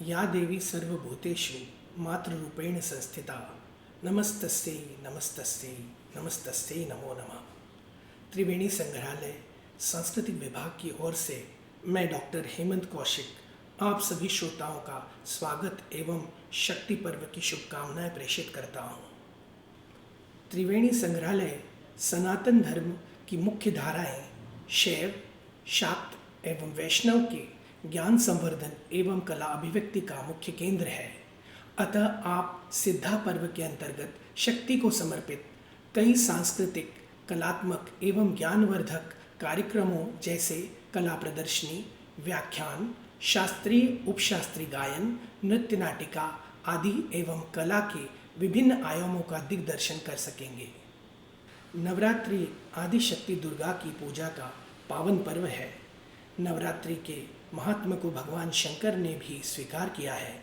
या देवी सर्वभूतेषु मातृरूपेण संस्थिता नमस्तस्यै नमस्तस्यै नमस्तस्यै नमो नमः। त्रिवेणी संग्रहालय सांस्कृतिक विभाग की ओर से मैं डॉक्टर हेमंत कौशिक आप सभी श्रोताओं का स्वागत एवं शक्ति पर्व की शुभकामनाएं प्रेषित करता हूँ। त्रिवेणी संग्रहालय सनातन धर्म की मुख्य धाराएं शैव, शाक्त एवं वैष्णव के ज्ञान संवर्धन एवं कला अभिव्यक्ति का मुख्य केंद्र है। अतः आप सिद्धा पर्व के अंतर्गत शक्ति को समर्पित कई सांस्कृतिक, कलात्मक एवं ज्ञानवर्धक कार्यक्रमों जैसे कला प्रदर्शनी, व्याख्यान, शास्त्रीय उपशास्त्रीय गायन, नृत्य नाटिका आदि एवं कला के विभिन्न आयामों का दिग्दर्शन कर सकेंगे। नवरात्रि आदि शक्ति दुर्गा की पूजा का पावन पर्व है। नवरात्रि के महात्म को भगवान शंकर ने भी स्वीकार किया है।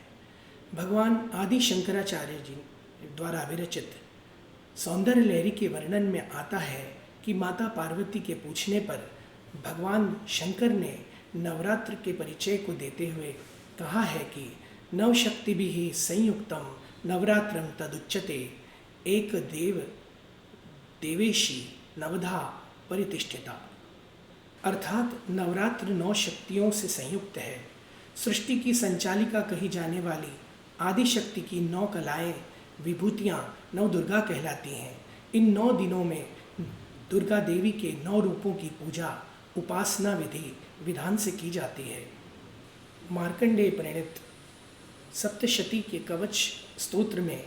भगवान आदि शंकराचार्य जी द्वारा विरचित सौंदर्य लहरी के वर्णन में आता है कि माता पार्वती के पूछने पर भगवान शंकर ने नवरात्र के परिचय को देते हुए कहा है कि नवशक्तिभिः संयुक्तम नवरात्रम तदुच्यते एक देव देवेशी नवधा परितिष्ठिता। अर्थात नवरात्र 9 शक्तियों से संयुक्त है। सृष्टि की संचालिका कही जाने वाली आदि शक्ति की 9 कलाएं विभूतियाँ नवदुर्गा कहलाती हैं। इन 9 दिनों में दुर्गा देवी के 9 रूपों की पूजा उपासना विधि विधान से की जाती है। मार्कंडेय प्रणीत सप्तशती के कवच स्तोत्र में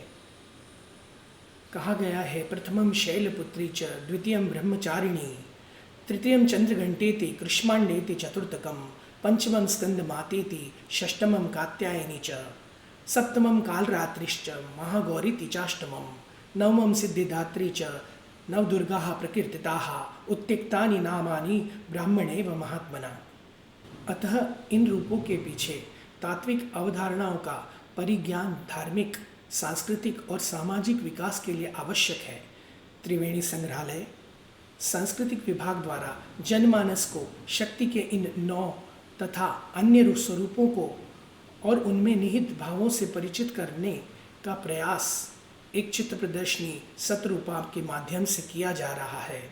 कहा गया है, प्रथमं शैलपुत्री च द्वितीयं ब्रह्मचारिणी तृतीयं चंद्रघंटेति कृष्मांडेति चतुर्थकं पंचमं स्कंदमातेति षष्ठमं कात्यायनी च सप्तमं कालरात्रिश्च महागौरीति चाष्टमं नवमं सिद्धिदात्री च नवदुर्गाः प्रकीर्तिताः उत्तिक्तानि नामानि ब्राह्मणेव महात्मना। अतः इन रूपों के पीछे तात्विक अवधारणाओं का परिज्ञान धार्मिक, सांस्कृतिक और सामाजिक विकास के लिए आवश्यक है। त्रिवेणी संग्रहालय सांस्कृतिक विभाग द्वारा जनमानस को शक्ति के इन 9 तथा अन्य स्वरूपों को और उनमें निहित भावों से परिचित करने का प्रयास एक चित्र प्रदर्शनी सतरूपा के माध्यम से किया जा रहा है।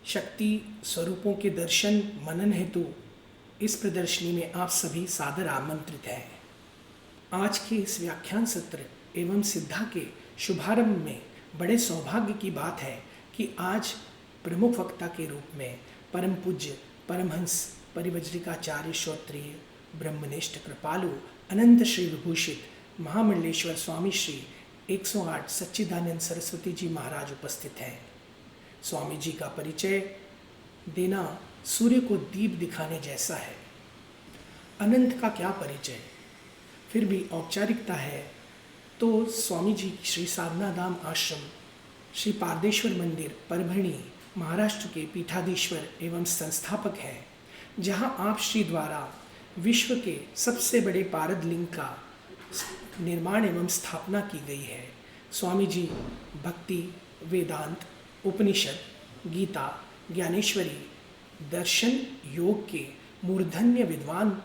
शक्ति स्वरूपों के दर्शन मनन हेतु इस प्रदर्शनी में आप सभी सादर आमंत्रित हैं। आज के इस व्याख्यान सत्र एवं सिद्धा के शुभारंभ में बड़े सौभाग्य की बात है कि आज प्रमुख वक्ता के रूप में परम पूज्य परमहंस परिवज्रिकाचार्य श्रोत्रिय ब्रह्मनिष्ठ कृपालु अनंत श्री विभूषित महामंडलेश्वर स्वामी श्री 108 सच्चिदानंद सरस्वती जी महाराज उपस्थित हैं। स्वामी जी का परिचय देना सूर्य को दीप दिखाने जैसा है। अनंत का क्या परिचय, फिर भी औपचारिकता है तो स्वामी जी श्री साधना धाम आश्रम श्री पारदेश्वर मंदिर परभणी महाराष्ट्र के पीठाधीश्वर एवं संस्थापक हैं, जहां आप श्री द्वारा विश्व के सबसे बड़े पारद लिंग का निर्माण एवं स्थापना की गई है। स्वामी जी भक्ति, वेदांत, उपनिषद, गीता, ज्ञानेश्वरी, दर्शन, योग के मूर्धन्य विद्वान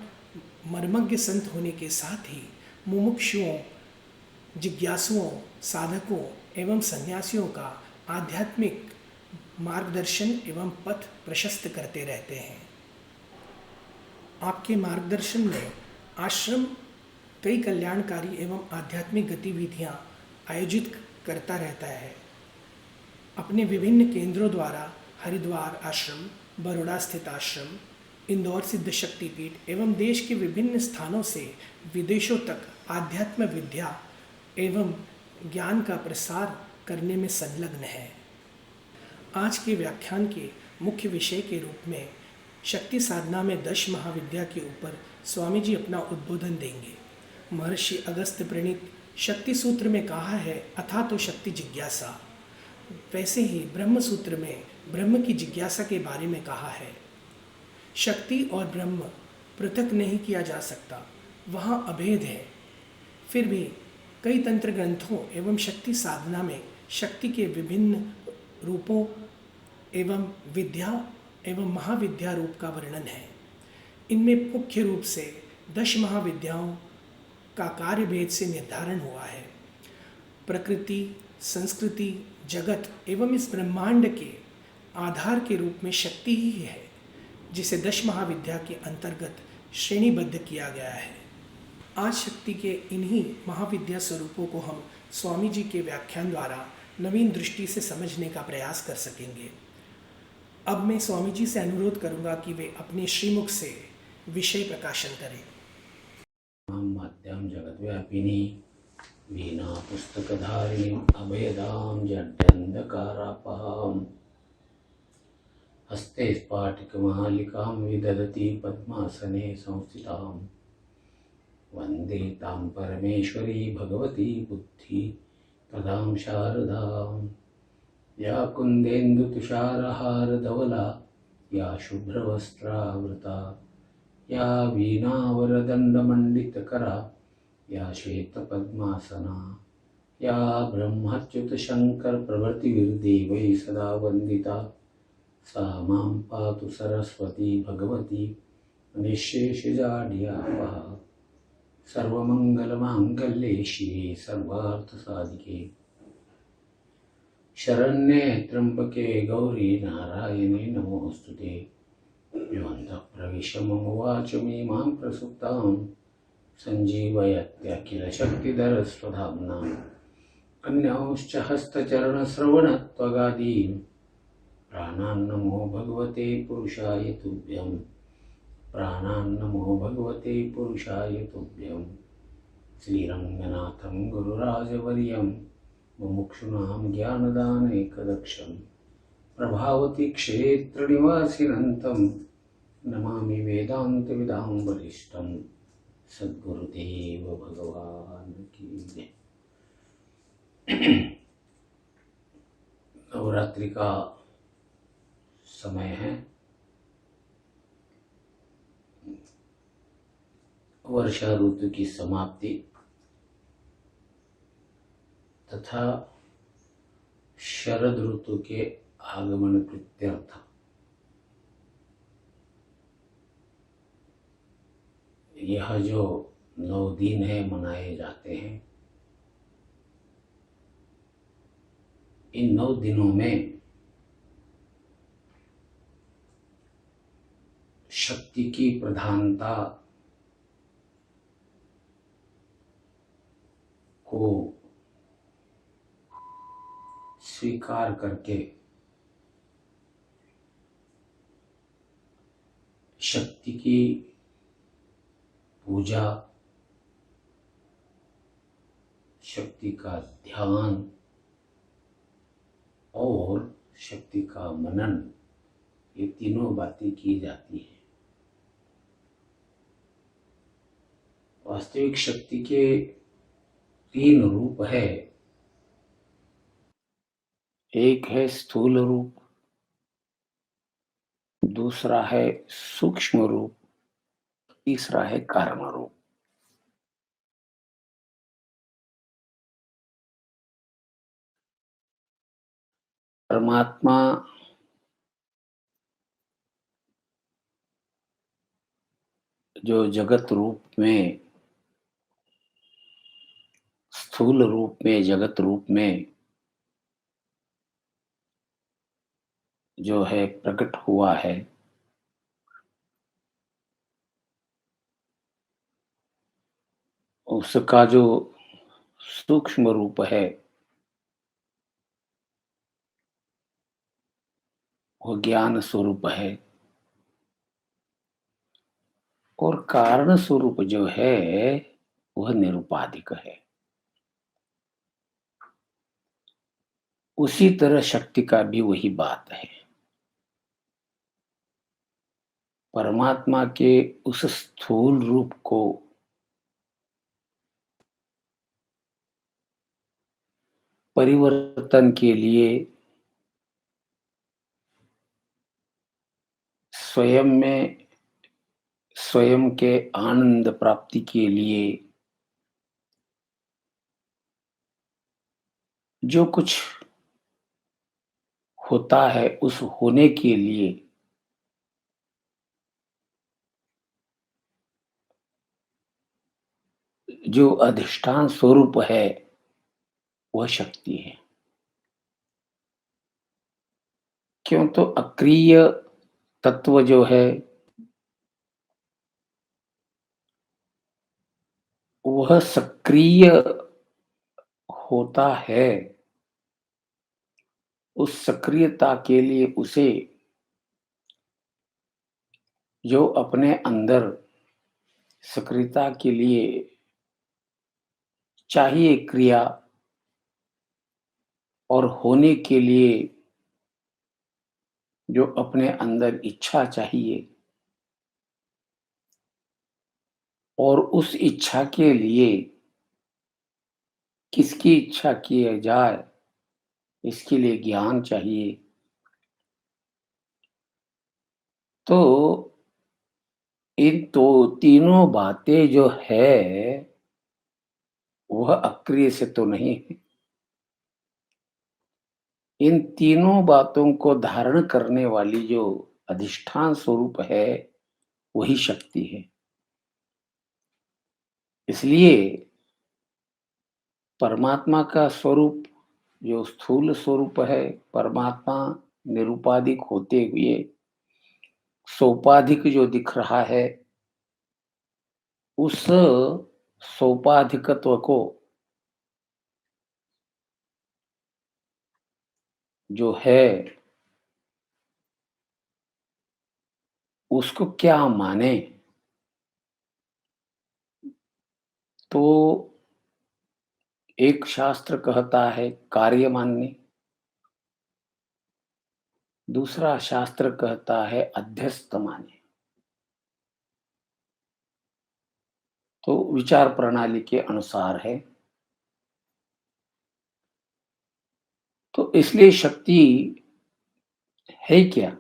मर्मज्ञ संत होने के साथ ही मुमुक्षुओं, जिज्ञासुओं, साधकों एवं सन्यासियों का आध्यात्मिक मार्गदर्शन एवं पथ प्रशस्त करते रहते हैं। आपके मार्गदर्शन में आश्रम कई कल्याणकारी एवं आध्यात्मिक गतिविधियां आयोजित करता रहता है। अपने विभिन्न केंद्रों द्वारा हरिद्वार आश्रम, बड़ौदा स्थित आश्रम, इंदौर सिद्ध शक्तिपीठ एवं देश के विभिन्न स्थानों से विदेशों तक आध्यात्म विद्या एवं ज्ञान का प्रसार करने में संलग्न है। आज के व्याख्यान के मुख्य विषय के रूप में शक्ति साधना में 10 महाविद्या के ऊपर स्वामी जी अपना उद्बोधन देंगे। महर्षि अगस्त्य प्रणीत शक्ति सूत्र में कहा है, अथा तो शक्ति जिज्ञासा। वैसे ही ब्रह्म सूत्र में ब्रह्म की जिज्ञासा के बारे में कहा है। शक्ति और ब्रह्म पृथक नहीं किया जा सकता, वहाँ अभेद है। फिर भी कई तंत्र ग्रंथों एवं शक्ति साधना में शक्ति के विभिन्न रूपों एवं विद्या एवं महाविद्या रूप का वर्णन है। इनमें मुख्य रूप से 10 महाविद्याओं का कार्य भेद से निर्धारण हुआ है। प्रकृति, संस्कृति, जगत एवं इस ब्रह्मांड के आधार के रूप में शक्ति ही है, जिसे 10 महाविद्या के अंतर्गत श्रेणीबद्ध किया गया है। आज शक्ति के इन्हीं महाविद्या स्वरूपों को हम स्वामी जी के व्याख्यान द्वारा नवीन दृष्टि से समझने का प्रयास कर सकेंगे। अब मैं स्वामी जी से अनुरोध करूंगा कि वे अपने श्रीमुख से विषय प्रकाशन करें। माध्यम जगद्व्यापिनी वीणा पुस्तकधारिणी अभयदां जड्डन्धकारापहां हस्ते स्फाटिकमालिकां विदधति पद्मासने संस्थितां वन्दे तां परमेश्वरी भगवती बुद्धि प्रदां शारदां या कुन्देन्दुतुषारहारधवला या शुभ्रवस्त्रावृता या वीणावरदण्डमण्डितकरा या श्वेतपद्मासना या ब्रह्मच्युतशङ्करप्रभृतिभिर्देवैः सदा वन्दिता सा मां पातु सरस्वती भगवती निःशेषजाड्यापहा सर्वमङ्गलमाङ्गल्ये शिवे सर्वार्थसाधिके शरण्ये त्र्यम्बके गौरी नारायणे नमोऽस्तुते। योऽन्तः प्रविश मम वाचमिमां प्रसुप्तां सञ्जीवयत्यखिलशक्तिधरस्वधाम्ना अन्यांश्च हस्तचरणश्रवणत्वगादीन् प्राणान्नमो भगवते पुरुषाय तुभ्यं प्राणान्नमो भगवते पुरुषाय तुभ्यं। श्रीरङ्गनाथं गुरुराजवर्यं मुमुक्षूणां ज्ञानदानैकदक्षं प्रभावती क्षेत्रनिवासिनन्तं नमामि वेदान्तविदां वरिष्ठं। सद्गुरुदेव भगवान की जय। नवरात्रि का समय है। वर्षा ऋतु की समाप्ति तथा शरद ऋतु के आगमन कृत्यर्थ यह जो 9 दिन है मनाए जाते हैं। इन 9 दिनों में शक्ति की प्रधानता को स्वीकार करके शक्ति की पूजा, शक्ति का ध्यान और शक्ति का मनन, ये तीनों बातें की जाती हैं। वास्तविक शक्ति के 3 रूप है। एक है स्थूल रूप, दूसरा है सूक्ष्म रूप, तीसरा है कारण रूप। परमात्मा जो जगत रूप में, स्थूल रूप में, जगत रूप में जो है प्रकट हुआ है, उसका जो सूक्ष्म रूप है वो ज्ञान स्वरूप है, और कारण स्वरूप जो है वह निरुपाधिक है। उसी तरह शक्ति का भी वही बात है। परमात्मा के उस स्थूल रूप को परिवर्तन के लिए स्वयं में, स्वयं के आनंद प्राप्ति के लिए जो कुछ होता है, उस होने के लिए जो अधिष्ठान स्वरूप है वह शक्ति है। क्यों? तो अक्रिय तत्व जो है वह सक्रिय होता है। उस सक्रियता के लिए उसे जो अपने अंदर सक्रियता के लिए चाहिए क्रिया और होने के लिए जो अपने अंदर इच्छा चाहिए और उस इच्छा के लिए किसकी इच्छा किया जाए इसके लिए ज्ञान चाहिए। तो इन तो तीनों बातें जो है वह अक्रिय से तो नहीं है। इन तीनों बातों को धारण करने वाली जो अधिष्ठान स्वरूप है वही शक्ति है। इसलिए परमात्मा का स्वरूप जो स्थूल स्वरूप है, परमात्मा निरुपाधिक होते हुए सोपाधिक जो दिख रहा है, उस सोपाधिकत्व को जो है उसको क्या माने? तो एक शास्त्र कहता है कार्य मानने, दूसरा शास्त्र कहता है अध्यस्त माने। तो विचार प्रणाली के अनुसार है। तो इसलिए शक्ति है क्या?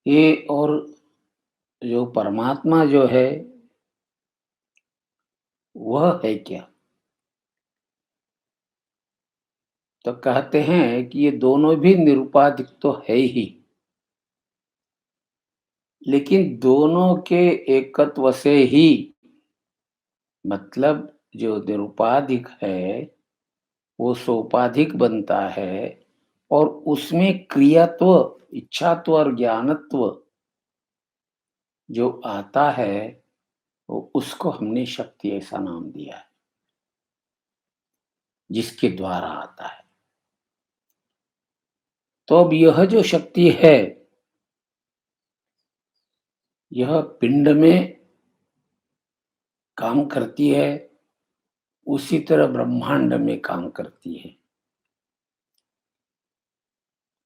ये और जो परमात्मा जो है वह है क्या? तो कहते हैं कि ये दोनों भी निरुपाधिक तो है ही, लेकिन दोनों के एकत्व से ही मतलब जो निरुपाधिक है वो सोपाधिक बनता है और उसमें क्रियात्व, इच्छात्व और ज्ञानत्व जो आता है वो उसको हमने शक्ति ऐसा नाम दिया है, जिसके द्वारा आता है। तो अब यह जो शक्ति है यह पिंड में काम करती है, उसी तरह ब्रह्मांड में काम करती है।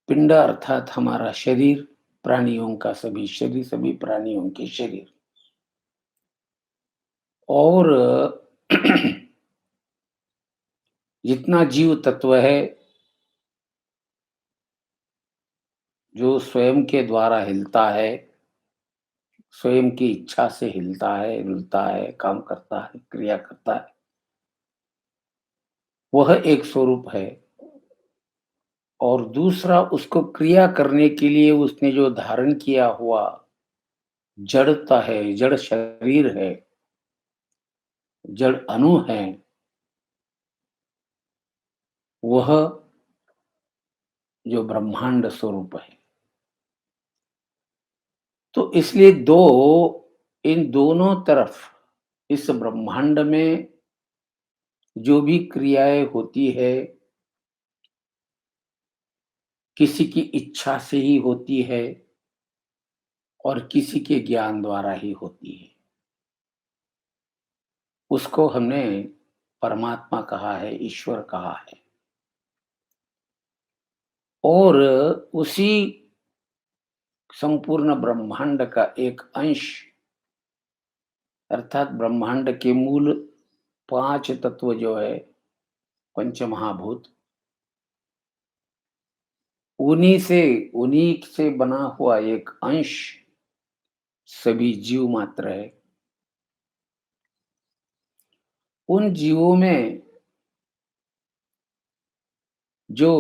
पिंड अर्थात हमारा शरीर, प्राणियों का सभी शरीर, सभी प्राणियों के शरीर। और जितना जीव तत्व है जो स्वयं के द्वारा हिलता है, स्वयं की इच्छा से हिलता है, डुलता है, काम करता है, क्रिया करता है, वह एक स्वरूप है। और दूसरा उसको क्रिया करने के लिए उसने जो धारण किया हुआ जड़ता है, जड़ शरीर है, जड़ अणु है, वह जो ब्रह्मांड स्वरूप है। तो इसलिए इन दोनों तरफ इस ब्रह्मांड में जो भी क्रियाएं होती है किसी की इच्छा से ही होती है और किसी के ज्ञान द्वारा ही होती है। उसको हमने परमात्मा कहा है, ईश्वर कहा है। और उसी संपूर्ण ब्रह्मांड का एक अंश अर्थात ब्रह्मांड के मूल 5 तत्व जो है पंचमहाभूत, उन्हीं से बना हुआ एक अंश सभी जीव मात्र है। उन जीवों में जो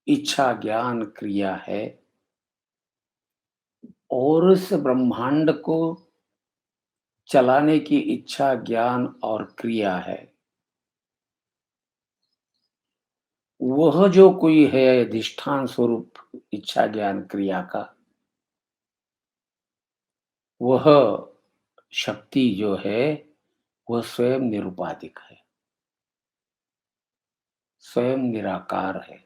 इच्छा ज्ञान क्रिया है और इस ब्रह्मांड को चलाने की इच्छा, ज्ञान और क्रिया है। वह जो कोई है अधिष्ठान स्वरूप इच्छा, ज्ञान, क्रिया का, वह शक्ति जो है, वह स्वयं निरुपाधिक है, स्वयं निराकार है।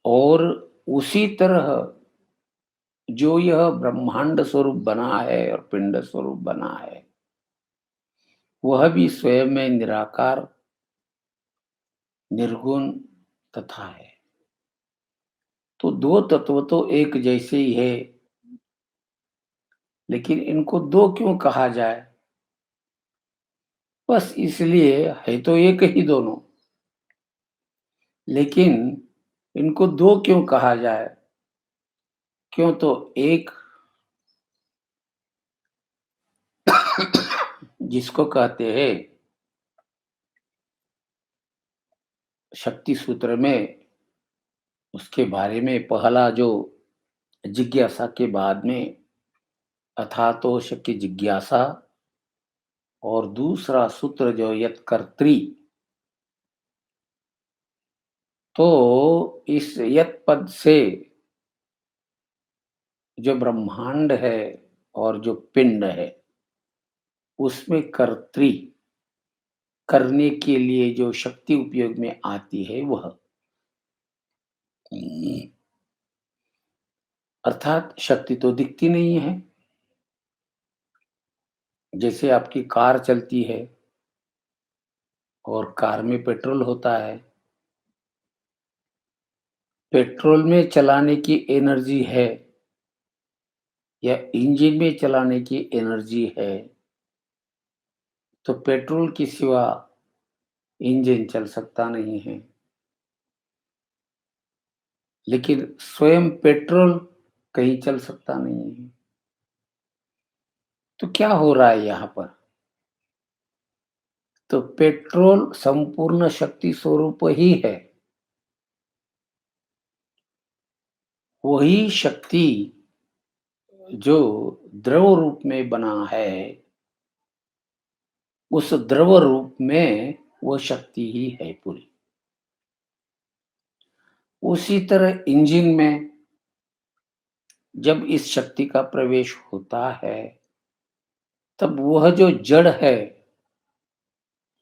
और उसी तरह जो यह ब्रह्मांड स्वरूप बना है और पिंड स्वरूप बना है, वह भी स्वयं में निराकार, निर्गुण तथा है। तो दो तत्व तो एक जैसे ही है, लेकिन इनको दो क्यों कहा जाए? बस इसलिए है तो एक ही दोनों, लेकिन इनको दो क्यों कहा जाए? क्यों तो एक जिसको कहते हैं शक्ति सूत्र में, उसके बारे में पहला जो जिज्ञासा के बाद में अथातो शक्ति जिज्ञासा, और दूसरा सूत्र जो यत्कर्त्री, तो इस यत् पद से जो ब्रह्मांड है और जो पिंड है, उसमें कर्त्री, करने के लिए जो शक्ति उपयोग में आती है वह, अर्थात शक्ति तो दिखती नहीं है। जैसे आपकी कार चलती है और कार में पेट्रोल होता है, पेट्रोल में चलाने की एनर्जी है या इंजन में चलाने की एनर्जी है, तो पेट्रोल के सिवा इंजन चल सकता नहीं है। लेकिन स्वयं पेट्रोल कहीं चल सकता नहीं है। तो क्या हो रहा है यहाँ पर? तो पेट्रोल संपूर्ण शक्ति स्वरूप ही है। वही शक्ति जो द्रव रूप में बना है, उस द्रव रूप में वो शक्ति ही है पूरी। उसी तरह इंजन में जब इस शक्ति का प्रवेश होता है, तब वह जो जड़ है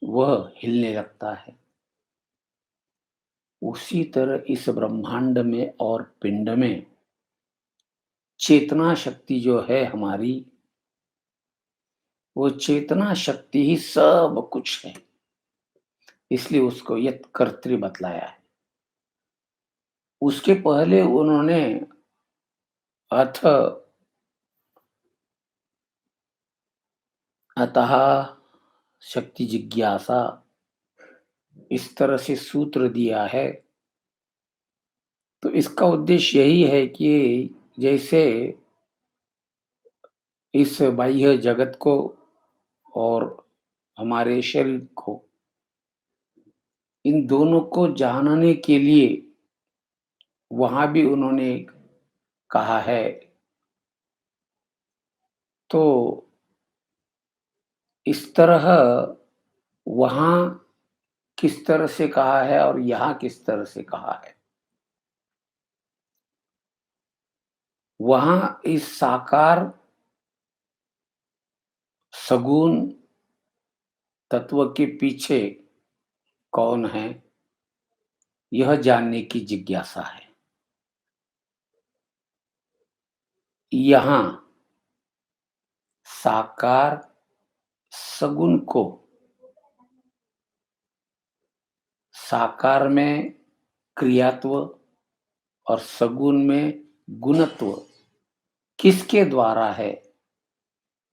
वह हिलने लगता है। उसी तरह इस ब्रह्मांड में और पिंड में चेतना शक्ति जो है हमारी, वो चेतना शक्ति ही सब कुछ है। इसलिए उसको यत् कर्तृ बतलाया है। उसके पहले उन्होंने अथ अतः शक्ति जिज्ञासा इस तरह से सूत्र दिया है। तो इसका उद्देश्य यही है कि जैसे इस बाह्य जगत को और हमारे शरीर को, इन दोनों को जानने के लिए वहां भी उन्होंने कहा है। तो इस तरह वहां किस तरह से कहा है और यहाँ किस तरह से कहा है। वहां इस साकार सगुण तत्व के पीछे कौन है, यह जानने की जिज्ञासा है। यहाँ साकार सगुण को साकार में क्रियात्व और सगुण में गुणत्व किसके द्वारा है,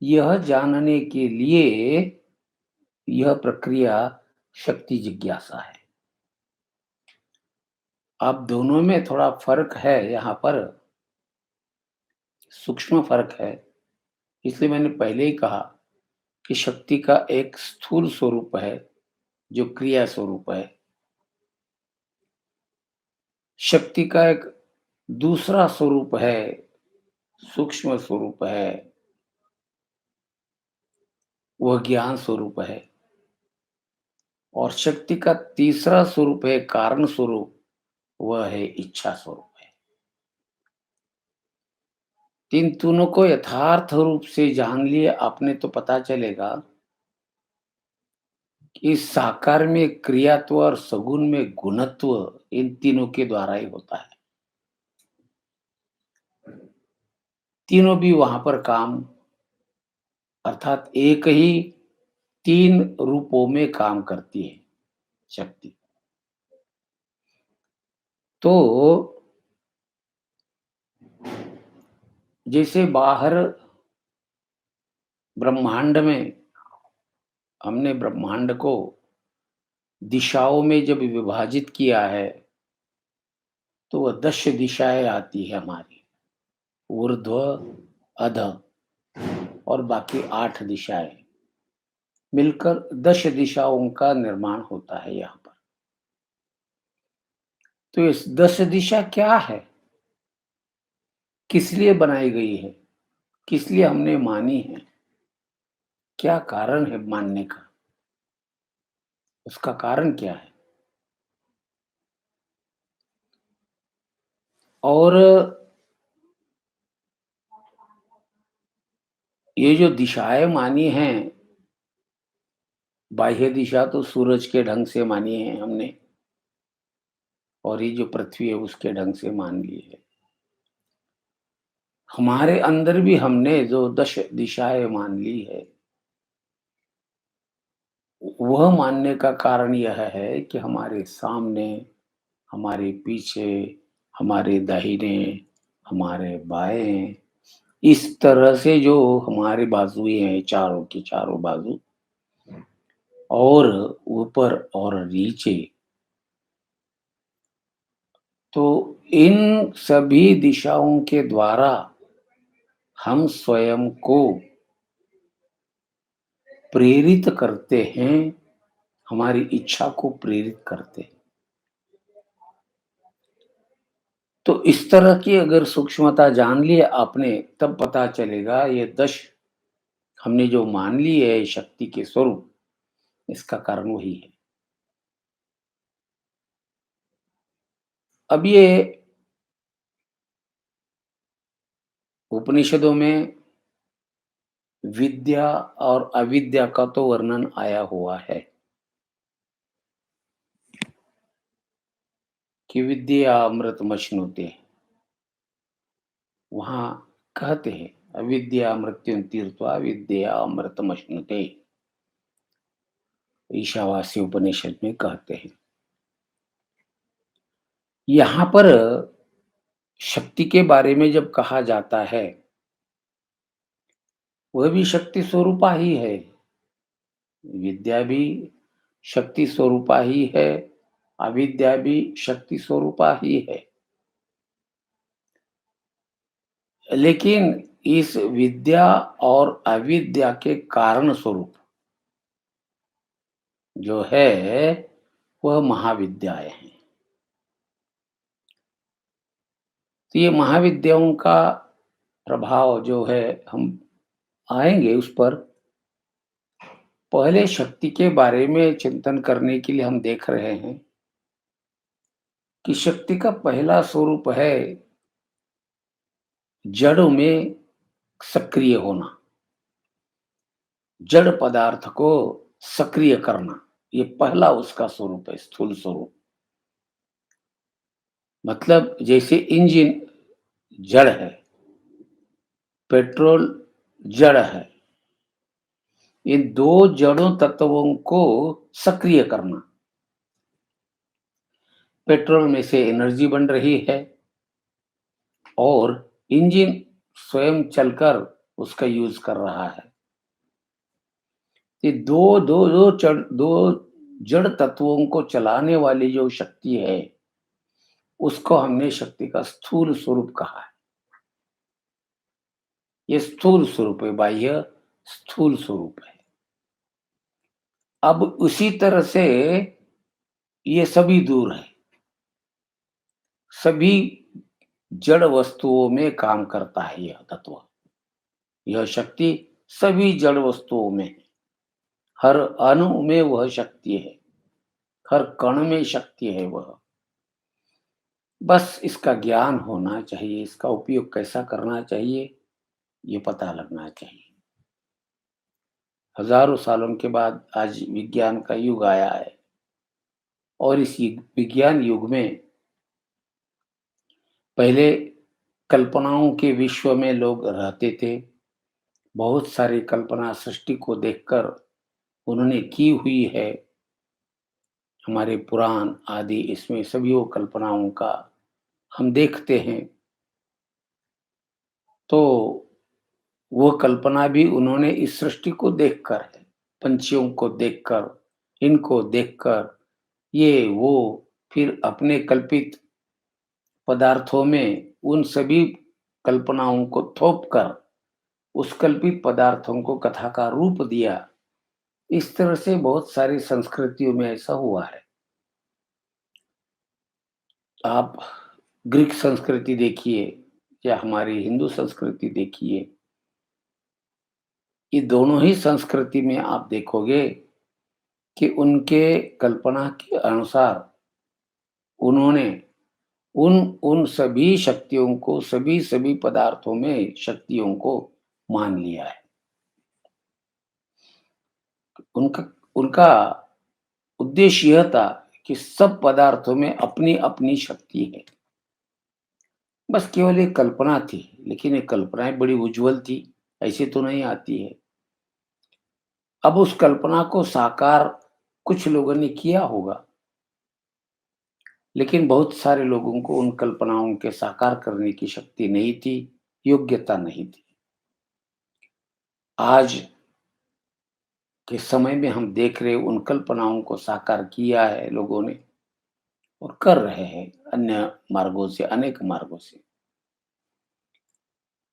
यह जानने के लिए यह प्रक्रिया शक्ति जिज्ञासा है। अब दोनों में थोड़ा फर्क है, यहाँ पर सूक्ष्म फर्क है। इसलिए मैंने पहले ही कहा कि शक्ति का एक स्थूल स्वरूप है जो क्रिया स्वरूप है। शक्ति का एक दूसरा स्वरूप है सूक्ष्म स्वरूप है, वह ज्ञान स्वरूप है। और शक्ति का तीसरा स्वरूप है कारण स्वरूप, वह है इच्छा स्वरूप है। इन तीनों को यथार्थ रूप से जान लिए आपने तो पता चलेगा कि इस साकार में क्रियात्व और सगुण में गुणत्व इन तीनों के द्वारा ही होता है। तीनों भी वहां पर काम अर्थात एक ही तीन रूपों में काम करती है शक्ति। तो जैसे बाहर ब्रह्मांड में हमने ब्रह्मांड को दिशाओं में जब विभाजित किया है तो वह 10 दिशाएं आती है हमारी, ऊर्ध्व, अधः और बाकी 8 दिशाएं मिलकर 10 दिशाओं का निर्माण होता है यहाँ पर। तो इस 10 दिशा क्या है, किस लिए बनाई गई है, किस लिए हमने मानी है, क्या कारण है मानने का, उसका कारण क्या है। और ये जो दिशाएं मानी हैं, बाह्य दिशा तो सूरज के ढंग से मानी है हमने, और ये जो पृथ्वी है उसके ढंग से मान ली है। हमारे अंदर भी हमने जो 10 दिशाएं मान ली है, वह मानने का कारण यह है कि हमारे सामने, हमारे पीछे, हमारे दाहिने, हमारे बाएं, इस तरह से जो हमारे बाजुएं हैं, चारों की चारों बाजू, और ऊपर और नीचे, तो इन सभी दिशाओं के द्वारा हम स्वयं को प्रेरित करते हैं, हमारी इच्छा को प्रेरित करते हैं। तो इस तरह की अगर सूक्ष्मता जान ली आपने, तब पता चलेगा ये 10 हमने जो मान ली है शक्ति के स्वरूप, इसका कारण वही है। अब ये उपनिषदों में विद्या और अविद्या का तो वर्णन आया हुआ है कि विद्या अमृतमश्नुते, वहां कहते हैं अविद्या मृत्युं तीर्त्वा विद्या अमृतमश्नुते, ईशावास्य उपनिषद में कहते हैं। यहां पर शक्ति के बारे में जब कहा जाता है, वह भी शक्ति स्वरूपा ही है, विद्या भी शक्ति स्वरूपा ही है, अविद्या भी शक्ति स्वरूपा ही है। लेकिन इस विद्या और अविद्या के कारण स्वरूप जो है वह महाविद्याएं हैं। तो ये महाविद्याओं का प्रभाव जो है, हम आएंगे उस पर। पहले शक्ति के बारे में चिंतन करने के लिए हम देख रहे हैं कि शक्ति का पहला स्वरूप है जड़ में सक्रिय होना, जड़ पदार्थ को सक्रिय करना, ये पहला उसका स्वरूप है, स्थूल स्वरूप। मतलब जैसे इंजन जड़ है, पेट्रोल जड़ है, इन दो जड़ों तत्वों को सक्रिय करना। पेट्रोल में से एनर्जी बन रही है और इंजन स्वयं चलकर उसका यूज कर रहा है। ये दो जड़ तत्वों को चलाने वाली जो शक्ति है, उसको हमने शक्ति का स्थूल स्वरूप कहा है। ये स्थूल स्वरूप है, बाह्य स्थूल स्वरूप है। अब उसी तरह से ये सभी दूर है, सभी जड़ वस्तुओं में काम करता है यह तत्व। यह शक्ति सभी जड़ वस्तुओं में है। हर अणु में वह शक्ति है, हर कण में शक्ति है वह। बस इसका ज्ञान होना चाहिए, इसका उपयोग कैसा करना चाहिए, ये पता लगना चाहिए। हज़ारों सालों के बाद आज विज्ञान का युग आया है और इस विज्ञान युग में पहले कल्पनाओं के विश्व में लोग रहते थे। बहुत सारी कल्पना सृष्टि को देखकर उन्होंने की हुई है। हमारे पुराण आदि इसमें सभी वो कल्पनाओं का हम देखते हैं। तो वो कल्पना भी उन्होंने इस सृष्टि को देखकर है, पंछियों को देखकर, इनको देखकर, ये वो फिर अपने कल्पित पदार्थों में उन सभी कल्पनाओं को थोपकर उस कल्पित पदार्थों को कथा का रूप दिया। इस तरह से बहुत सारी संस्कृतियों में ऐसा हुआ है। आप ग्रीक संस्कृति देखिए या हमारी हिंदू संस्कृति देखिए, ये दोनों ही संस्कृति में आप देखोगे कि उनके कल्पना के अनुसार उन्होंने उन उन सभी शक्तियों को, सभी पदार्थों में शक्तियों को मान लिया है। उनका उनका उद्देश्य यह था कि सब पदार्थों में अपनी-अपनी शक्ति है। बस केवल एक कल्पना थी, लेकिन ये कल्पनाएँ बड़ी उज्ज्वल थी, ऐसे तो नहीं आती है। अब उस कल्पना को साकार कुछ लोगों ने किया होगा, लेकिन बहुत सारे लोगों को उन कल्पनाओं के साकार करने की शक्ति नहीं थी, योग्यता नहीं थी। आज के समय में हम देख रहे उन कल्पनाओं को साकार किया है लोगों ने और कर रहे हैं अन्य मार्गों से, अनेक मार्गों से।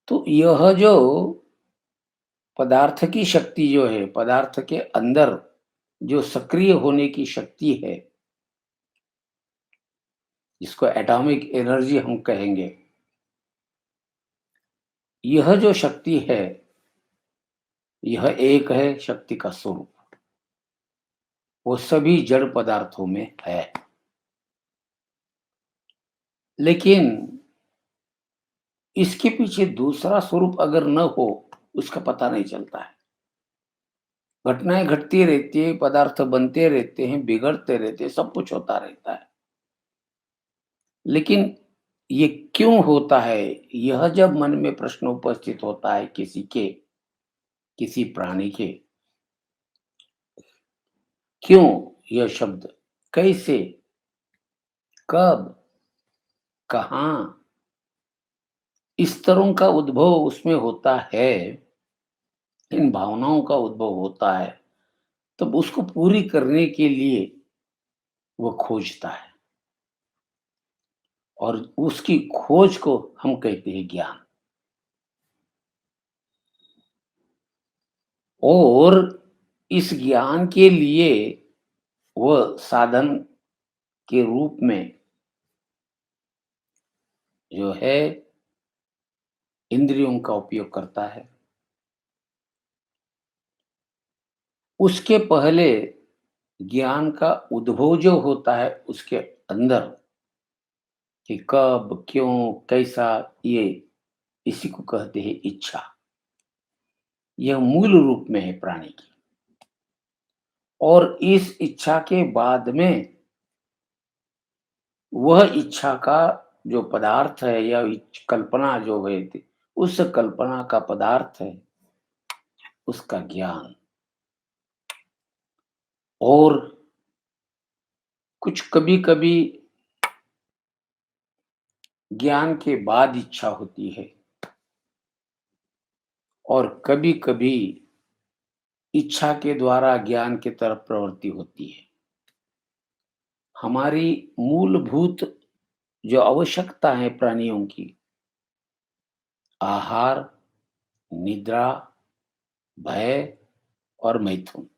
तो यह जो पदार्थ की शक्ति जो है, पदार्थ के अंदर जो सक्रिय होने की शक्ति है, जिसको एटॉमिक एनर्जी हम कहेंगे, यह जो शक्ति है, यह एक है शक्ति का स्वरूप। वो सभी जड़ पदार्थों में है। लेकिन इसके पीछे दूसरा स्वरूप अगर न हो, उसका पता नहीं चलता है। घटनाएँ घटती रहती है, पदार्थ बनते रहते हैं, बिगड़ते रहते हैं, सब कुछ होता रहता है। लेकिन ये क्यों होता है? यह जब मन में प्रश्न उपस्थित होता है किसी के, किसी प्राणी के, क्यों यह शब्द, कैसे, कब, कहाँ, इस तरह का उद्भव उसमें होता है, इन भावनाओं का उद्भव होता है, तब उसको पूरी करने के लिए वो खोजता है और उसकी खोज को हम कहते हैं ज्ञान। और इस ज्ञान के लिए वह साधन के रूप में जो है इंद्रियों का उपयोग करता है। उसके पहले ज्ञान का उद्भव जो होता है उसके अंदर कि कब, क्यों, कैसा, ये इसी को कहते हैं इच्छा। यह मूल रूप में है प्राणी की। और इस इच्छा के बाद में वह इच्छा का जो पदार्थ है या कल्पना जो है, उस कल्पना का पदार्थ है उसका ज्ञान। और कुछ कभी-कभी ज्ञान के बाद इच्छा होती है और कभी-कभी इच्छा के द्वारा ज्ञान की तरफ प्रवृत्ति होती है। हमारी मूलभूत जो आवश्यकता है प्राणियों की, आहार, निद्रा, भय और मैथुन,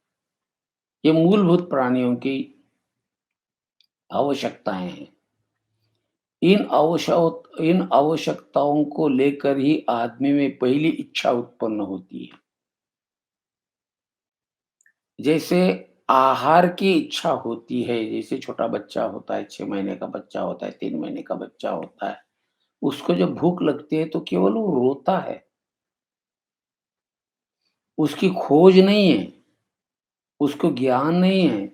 ये मूलभूत प्राणियों की आवश्यकताएं हैं। इन आवश्यकताओं को लेकर ही आदमी में पहली इच्छा उत्पन्न होती है। जैसे आहार की इच्छा होती है, जैसे छोटा बच्चा होता है, 6 महीने का बच्चा होता है, 3 महीने का बच्चा होता है, उसको जब भूख लगती है तो केवल वो रोता है, उसकी खोज नहीं है, उसको ज्ञान नहीं है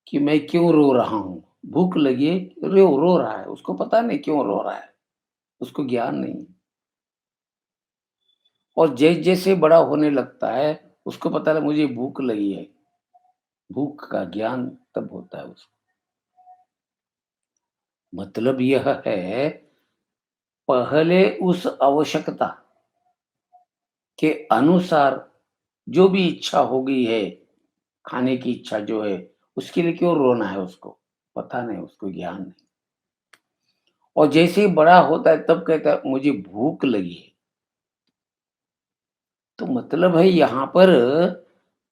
कि मैं क्यों रो रहा हूँ। भूख लगी है, रो रहा है, उसको पता नहीं क्यों रो रहा है, उसको ज्ञान नहीं है। और जैसे बड़ा होने लगता है, उसको पता है मुझे भूख लगी है, भूख का ज्ञान तब होता है उसको। मतलब यह है, पहले उस आवश्यकता के अनुसार जो भी इच्छा हो गई है, खाने की इच्छा जो है, उसके लिए क्यों रोना है उसको? पता नहीं, उसको ज्ञान नहीं। और जैसे ही बड़ा होता है तब कहता है मुझे भूख लगी है। तो मतलब है यहाँ पर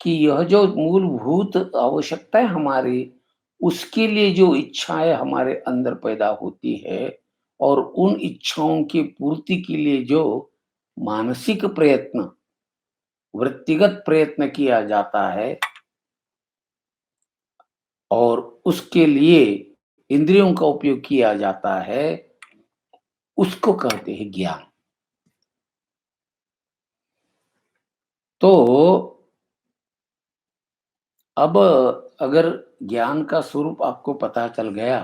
कि यह जो मूलभूत आवश्यकता है हमारी, उसके लिए जो इच्छाएँ हमारे अंदर पैदा होती है और उन इच्छाओं की पूर्ति के लिए जो मानसिक प्रयत्न, व्यक्तिगत प्रयत्न किया जाता है और उसके लिए इंद्रियों का उपयोग किया जाता है, उसको कहते हैं ज्ञान। तो अब अगर ज्ञान का स्वरूप आपको पता चल गया,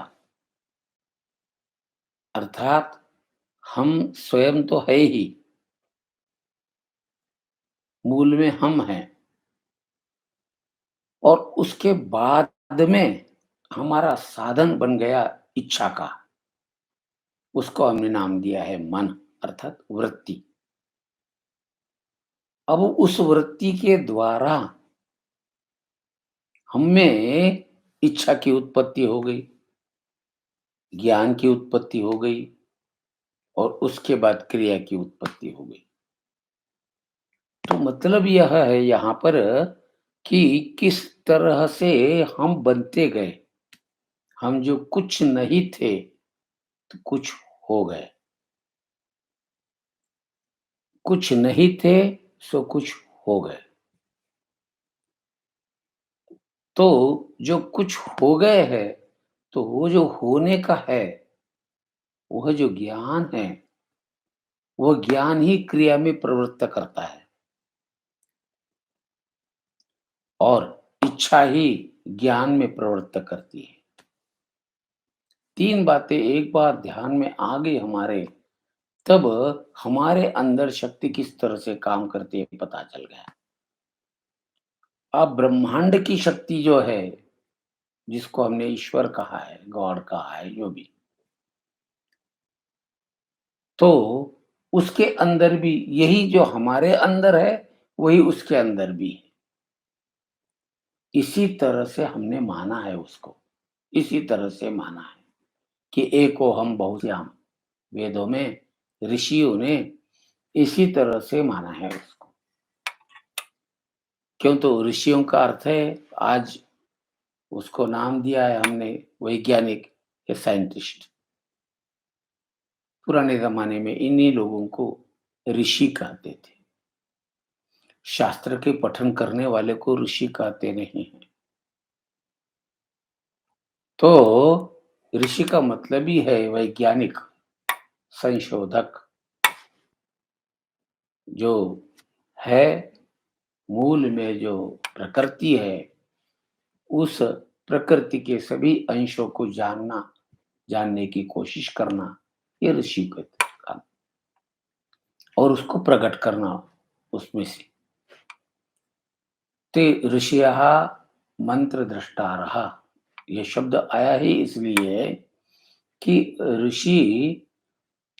अर्थात हम स्वयं तो है ही, मूल में हम हैं और उसके बाद में हमारा साधन बन गया इच्छा का, उसको हमने नाम दिया है मन, अर्थात वृत्ति। अब उस वृत्ति के द्वारा हम में इच्छा की उत्पत्ति हो गई, ज्ञान की उत्पत्ति हो गई और उसके बाद क्रिया की उत्पत्ति हो गई। तो मतलब यह है यहाँ पर कि किस तरह से हम बनते गए। हम जो कुछ नहीं थे, तो कुछ हो गए। कुछ नहीं थे, सो कुछ हो गए। तो जो कुछ हो गए हैं, तो वो जो होने का है, वह जो ज्ञान है, वह ज्ञान ही क्रिया में प्रवृत्त करता है और इच्छा ही ज्ञान में प्रवृत्त करती है। 3 बातें एक बार ध्यान में आ गई हमारे, तब हमारे अंदर शक्ति किस तरह से काम करती है पता चल गया। अब ब्रह्मांड की शक्ति जो है, जिसको हमने ईश्वर कहा है, गॉड कहा है, जो भी, तो उसके अंदर भी यही जो हमारे अंदर है, वही उसके अंदर भी है। इसी तरह से हमने माना है उसको, इसी तरह से माना है कि एको हम बहुश्याम। वेदों में ऋषियों ने इसी तरह से माना है उसको। क्यों? तो ऋषियों का अर्थ है, आज उसको नाम दिया है हमने वैज्ञानिक या साइंटिस्ट। पुराने ज़माने में इन्हीं लोगों को ऋषि कहते थे। शास्त्र के पठन करने वाले को ऋषि कहते नहीं हैं। तो ऋषि का मतलब ही है वैज्ञानिक, संशोधक, जो है मूल में जो प्रकृति है, उस प्रकृति के सभी अंशों को जानने की कोशिश करना, ये ऋषि का काम, और उसको प्रकट करना उसमें से। ते ऋषयः मंत्रद्रष्टारः, ये शब्द आया ही इसलिए कि ऋषि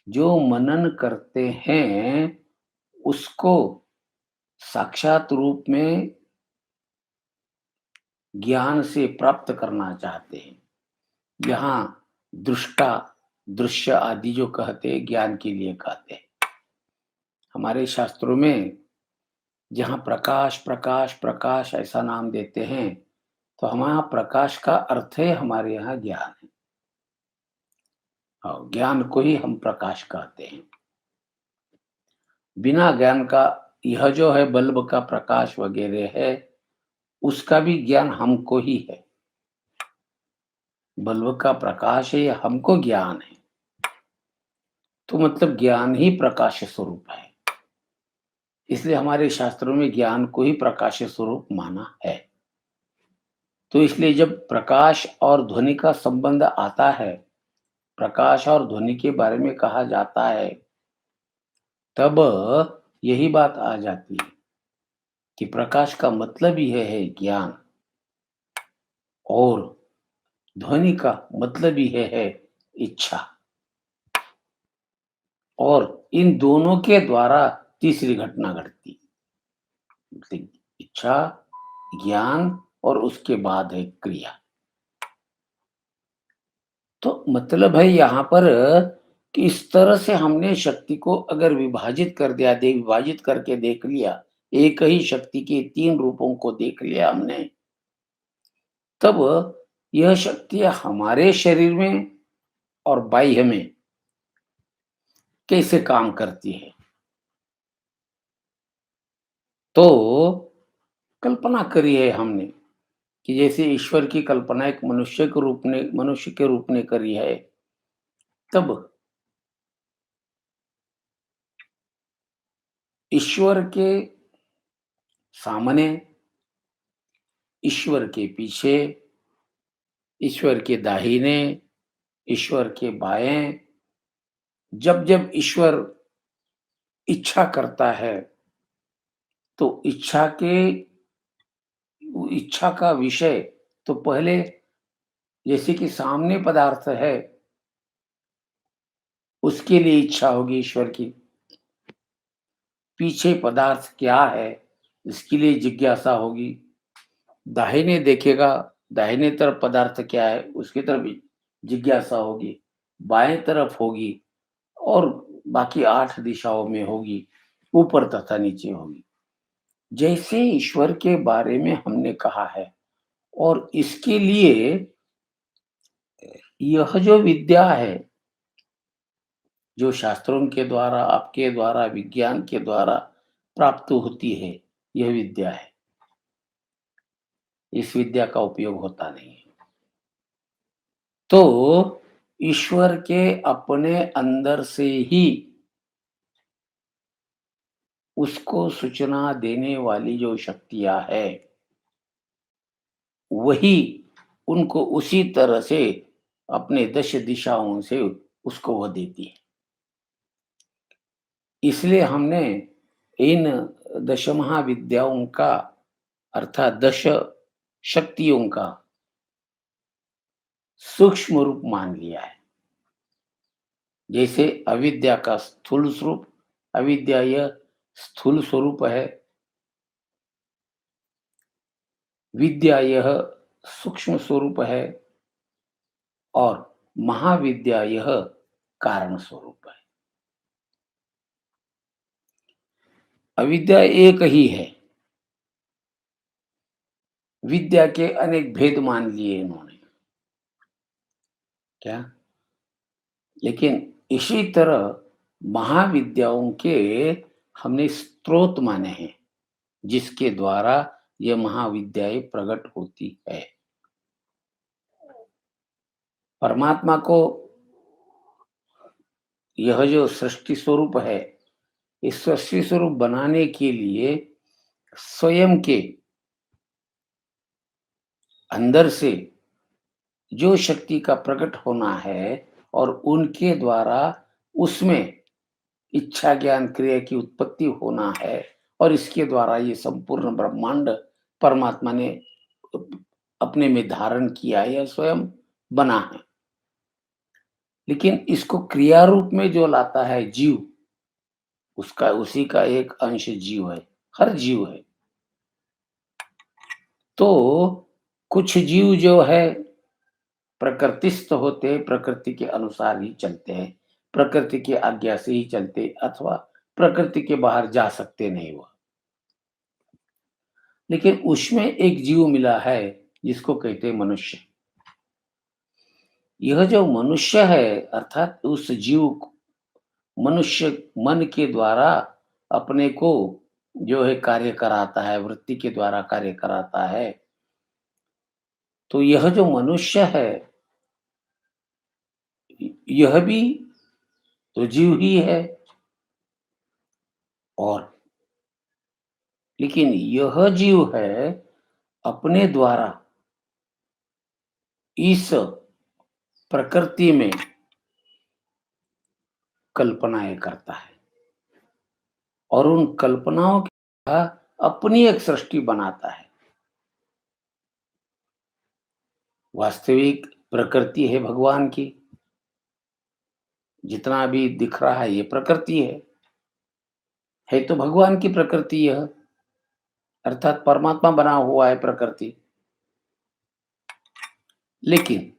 जो मनन करते हैं, उसको साक्षात रूप में ज्ञान से प्राप्त करना चाहते हैं। यहाँ दृष्टा, दृश्य आदि जो कहते हैं, ज्ञान के लिए कहते हैं। हमारे शास्त्रों में जहाँ प्रकाश प्रकाश प्रकाश ऐसा नाम देते हैं, तो हमारा प्रकाश का अर्थ है हमारे यहाँ ज्ञान है। हाँ, ज्ञान को ही हम प्रकाश कहते हैं। बिना ज्ञान का यह जो है बल्ब का प्रकाश वगैरह है, उसका भी ज्ञान हमको ही है। बल्ब का प्रकाश है, ये हमको ज्ञान है। तो मतलब ज्ञान ही प्रकाश स्वरूप है। इसलिए हमारे शास्त्रों में ज्ञान को ही प्रकाश स्वरूप माना है। तो इसलिए जब प्रकाश और ध्वनि का संबंध आता है, प्रकाश और ध्वनि के बारे में कहा जाता है, तब यही बात आ जाती है कि प्रकाश का मतलब ही है ज्ञान, और ध्वनि का मतलब ही है इच्छा। और इन दोनों के द्वारा तीसरी घटना घटती, मतलब इच्छा, ज्ञान और उसके बाद है क्रिया। तो मतलब है यहाँ पर कि इस तरह से हमने शक्ति को अगर विभाजित कर दिया, विभाजित करके देख लिया, एक ही शक्ति के 3 रूपों को देख लिया हमने, तब यह शक्ति हमारे शरीर में और बाह्य में कैसे काम करती है। तो कल्पना करी है हमने कि जैसे ईश्वर की कल्पना एक मनुष्य के रूप ने करी है, तब ईश्वर के सामने, ईश्वर के पीछे, ईश्वर के दाहिने, ईश्वर के बाएं, जब-जब ईश्वर इच्छा करता है, तो इच्छा का विषय तो पहले, जैसे कि सामने पदार्थ है, उसके लिए इच्छा होगी ईश्वर की। पीछे पदार्थ क्या है, इसके लिए जिज्ञासा होगी। दाहिने देखेगा, दाहिने तरफ पदार्थ क्या है, उसकी तरफ भी जिज्ञासा होगी। बाएं तरफ होगी और बाकी 8 दिशाओं में होगी, ऊपर तथा नीचे होगी। जैसे ईश्वर के बारे में हमने कहा है, और इसके लिए यह जो विद्या है, जो शास्त्रों के द्वारा, आपके द्वारा, विज्ञान के द्वारा प्राप्त होती है, यह विद्या है। इस विद्या का उपयोग होता नहीं है। तो ईश्वर के अपने अंदर से ही उसको सूचना देने वाली जो शक्तियाँ है, वही उनको उसी तरह से अपने 10 दिशाओं से उसको वह देती है। इसलिए हमने इन दश महाविद्याओं का, अर्थात 10 शक्तियों का सूक्ष्म रूप मान लिया है। जैसे अविद्या का स्थूल स्वरूप, अविद्या यह स्थूल स्वरूप है, विद्या यह सूक्ष्म स्वरूप है, और महाविद्या यह कारण स्वरूप है। अविद्या एक ही है, विद्या के अनेक भेद मान लिए इन्होंने, क्या? लेकिन इसी तरह महाविद्याओं के हमने स्रोत माने हैं, जिसके द्वारा ये महाविद्याएं प्रकट होती है। परमात्मा को यह जो सृष्टि स्वरूप है, इस सृष्टि स्वरूप बनाने के लिए स्वयं के अंदर से जो शक्ति का प्रकट होना है, और उनके द्वारा उसमें इच्छा ज्ञान क्रिया की उत्पत्ति होना है, और इसके द्वारा ये संपूर्ण ब्रह्मांड परमात्मा ने अपने में धारण किया है या स्वयं बना है। लेकिन इसको क्रिया रूप में जो लाता है जीव, उसका उसी का एक अंश जीव है, हर जीव है। तो कुछ जीव जो है प्रकृतिस्थ होते हैं, प्रकृति के अनुसार ही चलते हैं, प्रकृति की आज्ञा से ही चलते, अथवा प्रकृति के बाहर जा सकते नहीं वो। लेकिन उसमें एक जीव मिला है जिसको कहते हैं मनुष्य। यह जो मनुष्य है अर्थात उस जीव को मनुष्य मन के द्वारा अपने को जो है कार्य कराता है, वृत्ति के द्वारा कार्य कराता है। तो यह जो मनुष्य है, यह भी तो जीव ही है और लेकिन यह जीव है अपने द्वारा इस प्रकृति में कल्पनाएँ करता है और उन कल्पनाओं के द्वारा अपनी एक सृष्टि बनाता है। वास्तविक प्रकृति है भगवान की, जितना भी दिख रहा है ये प्रकृति है तो भगवान की प्रकृति यह, अर्थात परमात्मा बना हुआ है प्रकृति। लेकिन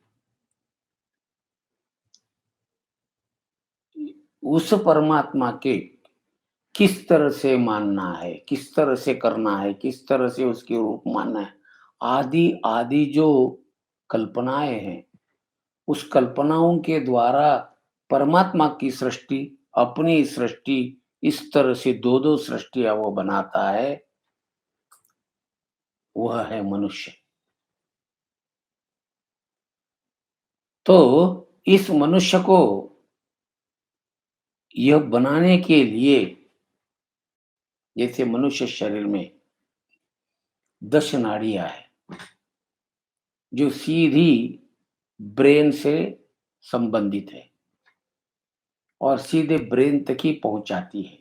उस परमात्मा के किस तरह से मानना है, किस तरह से करना है, किस तरह से उसके रूप मानना है, आदि जो कल्पनाएँ हैं, उस कल्पनाओं के द्वारा परमात्मा की सृष्टि, अपनी सृष्टि इस तरह से 2-2 सृष्टियाँ वो बनाता है, वह है मनुष्य। तो इस मनुष्य को यह बनाने के लिए जैसे मनुष्य शरीर में 10 नाड़ियाँ हैं, जो सीधी ब्रेन से संबंधित है और सीधे ब्रेन तक ही पहुँचाती है।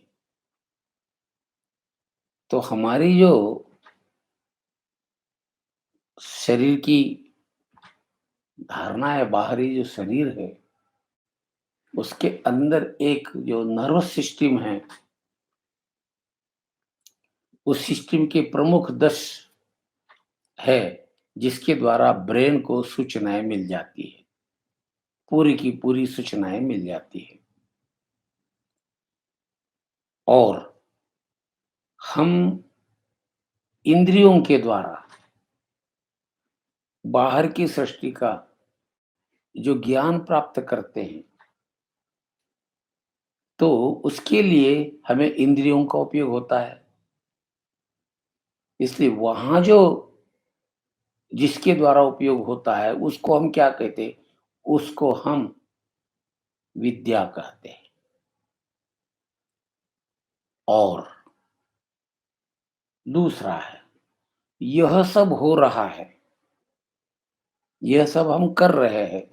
तो हमारी जो शरीर की धारणा है, बाहरी जो शरीर है, उसके अंदर एक जो नर्वस सिस्टम है, उस सिस्टम के प्रमुख 10 है, जिसके द्वारा ब्रेन को सूचनाएँ मिल जाती है। पूरी की पूरी सूचनाएँ मिल जाती है। और हम इंद्रियों के द्वारा बाहर की सृष्टि का जो ज्ञान प्राप्त करते हैं, तो उसके लिए हमें इंद्रियों का उपयोग होता है। इसलिए वहाँ जो जिसके द्वारा उपयोग होता है, उसको हम क्या कहते हैं? उसको हम विद्या कहते हैं। और दूसरा है, यह सब हो रहा है, यह सब हम कर रहे हैं,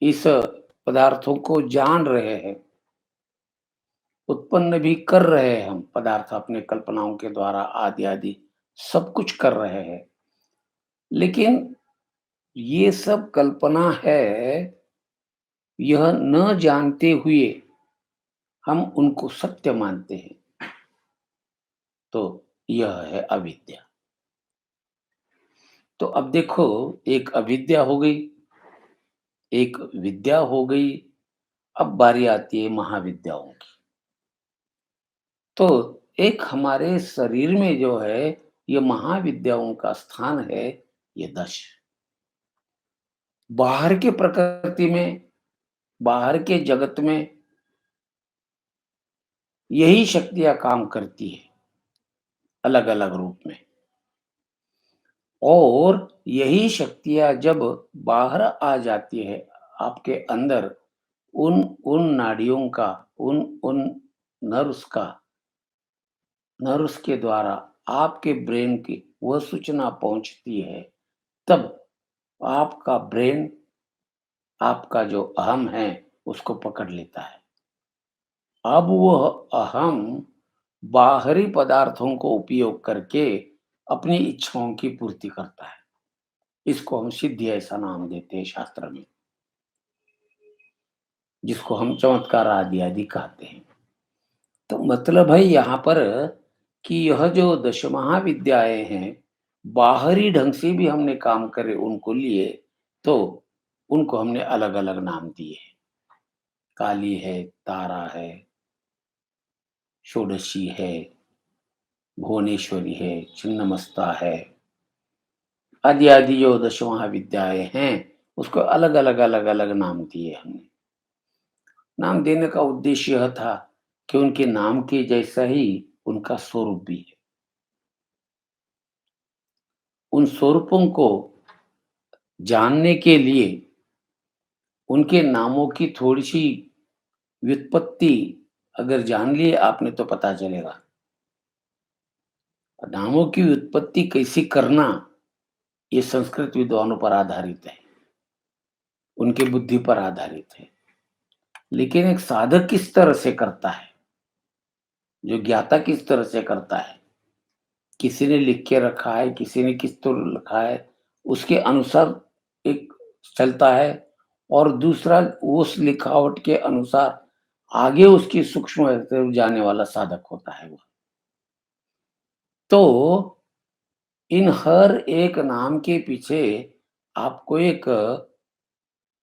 इस पदार्थों को जान रहे हैं, उत्पन्न भी कर रहे हैं हम पदार्थ अपने कल्पनाओं के द्वारा आदि सब कुछ कर रहे हैं। लेकिन ये सब कल्पना है, यह न जानते हुए हम उनको सत्य मानते हैं, तो यह है अविद्या। तो अब देखो, एक अविद्या हो गई, एक विद्या हो गई, अब बारी आती है महाविद्याओं की। तो एक हमारे शरीर में जो है, ये महाविद्याओं का स्थान है, ये 10। बाहर की प्रकृति में, बाहर के जगत में यही शक्तियाँ काम करती है, अलग-अलग रूप में। और यही शक्तियाँ जब बाहर आ जाती है आपके अंदर, उन उन नाड़ियों का, उन उन नर्व्स का, नर्व्स के द्वारा आपके ब्रेन की वह सूचना पहुँचती है, तब आपका ब्रेन, आपका जो अहम है, उसको पकड़ लेता है। अब वह अहम बाहरी पदार्थों को उपयोग करके अपनी इच्छाओं की पूर्ति करता है। इसको हम सिद्धि ऐसा नाम देते हैं शास्त्र में, जिसको हम चमत्कार आदि कहते हैं। तो मतलब है यहाँ पर कि यह जो 10 महाविद्याएँ हैं, बाहरी ढंग से भी हमने काम करे उनको लिए, तो उनको हमने अलग-अलग नाम दिए हैं। काली है, तारा है, षोडशी है, भुवनेश्वरी है, छिन्नमस्ता है, आदि जो 10 महाविद्याएँ हैं, उसको अलग-अलग नाम दिए हमने। नाम देने का उद्देश्य यह था कि उनके नाम के जैसा ही उनका स्वरूप भी है। उन स्वरूपों को जानने के लिए उनके नामों की थोड़ी-सी व्युत्पत्ति अगर जान ली आपने तो पता चलेगा। नामों की व्युत्पत्ति कैसे करना, ये संस्कृत विद्वानों पर आधारित है, उनके बुद्धि पर आधारित है। लेकिन एक साधक किस तरह से करता है, जो ज्ञाता किस तरह से करता है, किसी ने लिख के रखा है, किसी ने किस तरह लिखा है, उसके अनुसार एक चलता है और दूसरा उस लिखावट के अनुसार आगे उसकी सूक्ष्म तरफ जाने वाला साधक होता है वो। तो इन हर एक नाम के पीछे आपको एक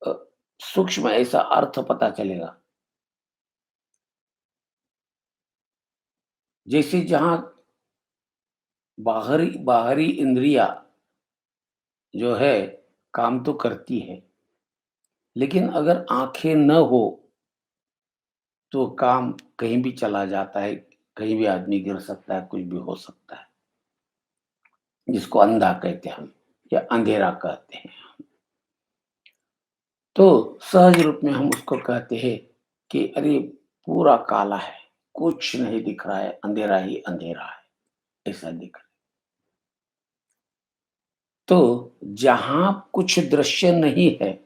अ, सूक्ष्म ऐसा अर्थ पता चलेगा। जैसे जहाँ बाहरी बाहरी इंद्रियाँ जो है काम तो करती है, लेकिन अगर आँखें न हो तो काम कहीं भी चला जाता है, कहीं भी आदमी गिर सकता है, कुछ भी हो सकता है। जिसको अंधा कहते हैं हम या अंधेरा कहते हैं। तो सहज रूप में हम उसको कहते हैं कि अरे पूरा काला है, कुछ नहीं दिख रहा है, अंधेरा ही अंधेरा है, ऐसा दिख रहा है। तो जहाँ कुछ दृश्य नहीं है,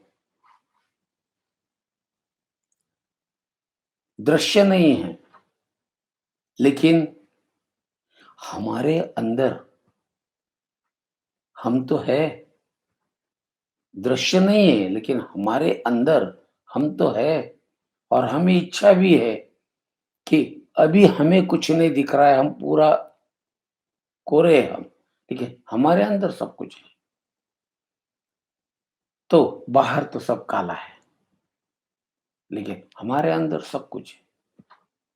दृश्य नहीं है, लेकिन हमारे अंदर हम तो है, दृश्य नहीं है लेकिन हमारे अंदर हम तो है और हमें इच्छा भी है कि अभी हमें कुछ नहीं दिख रहा है, हम पूरा कोरे हैं हम, ठीक है? हमारे अंदर सब कुछ है। तो बाहर तो सब काला है, लेकिन हमारे अंदर सब कुछ है।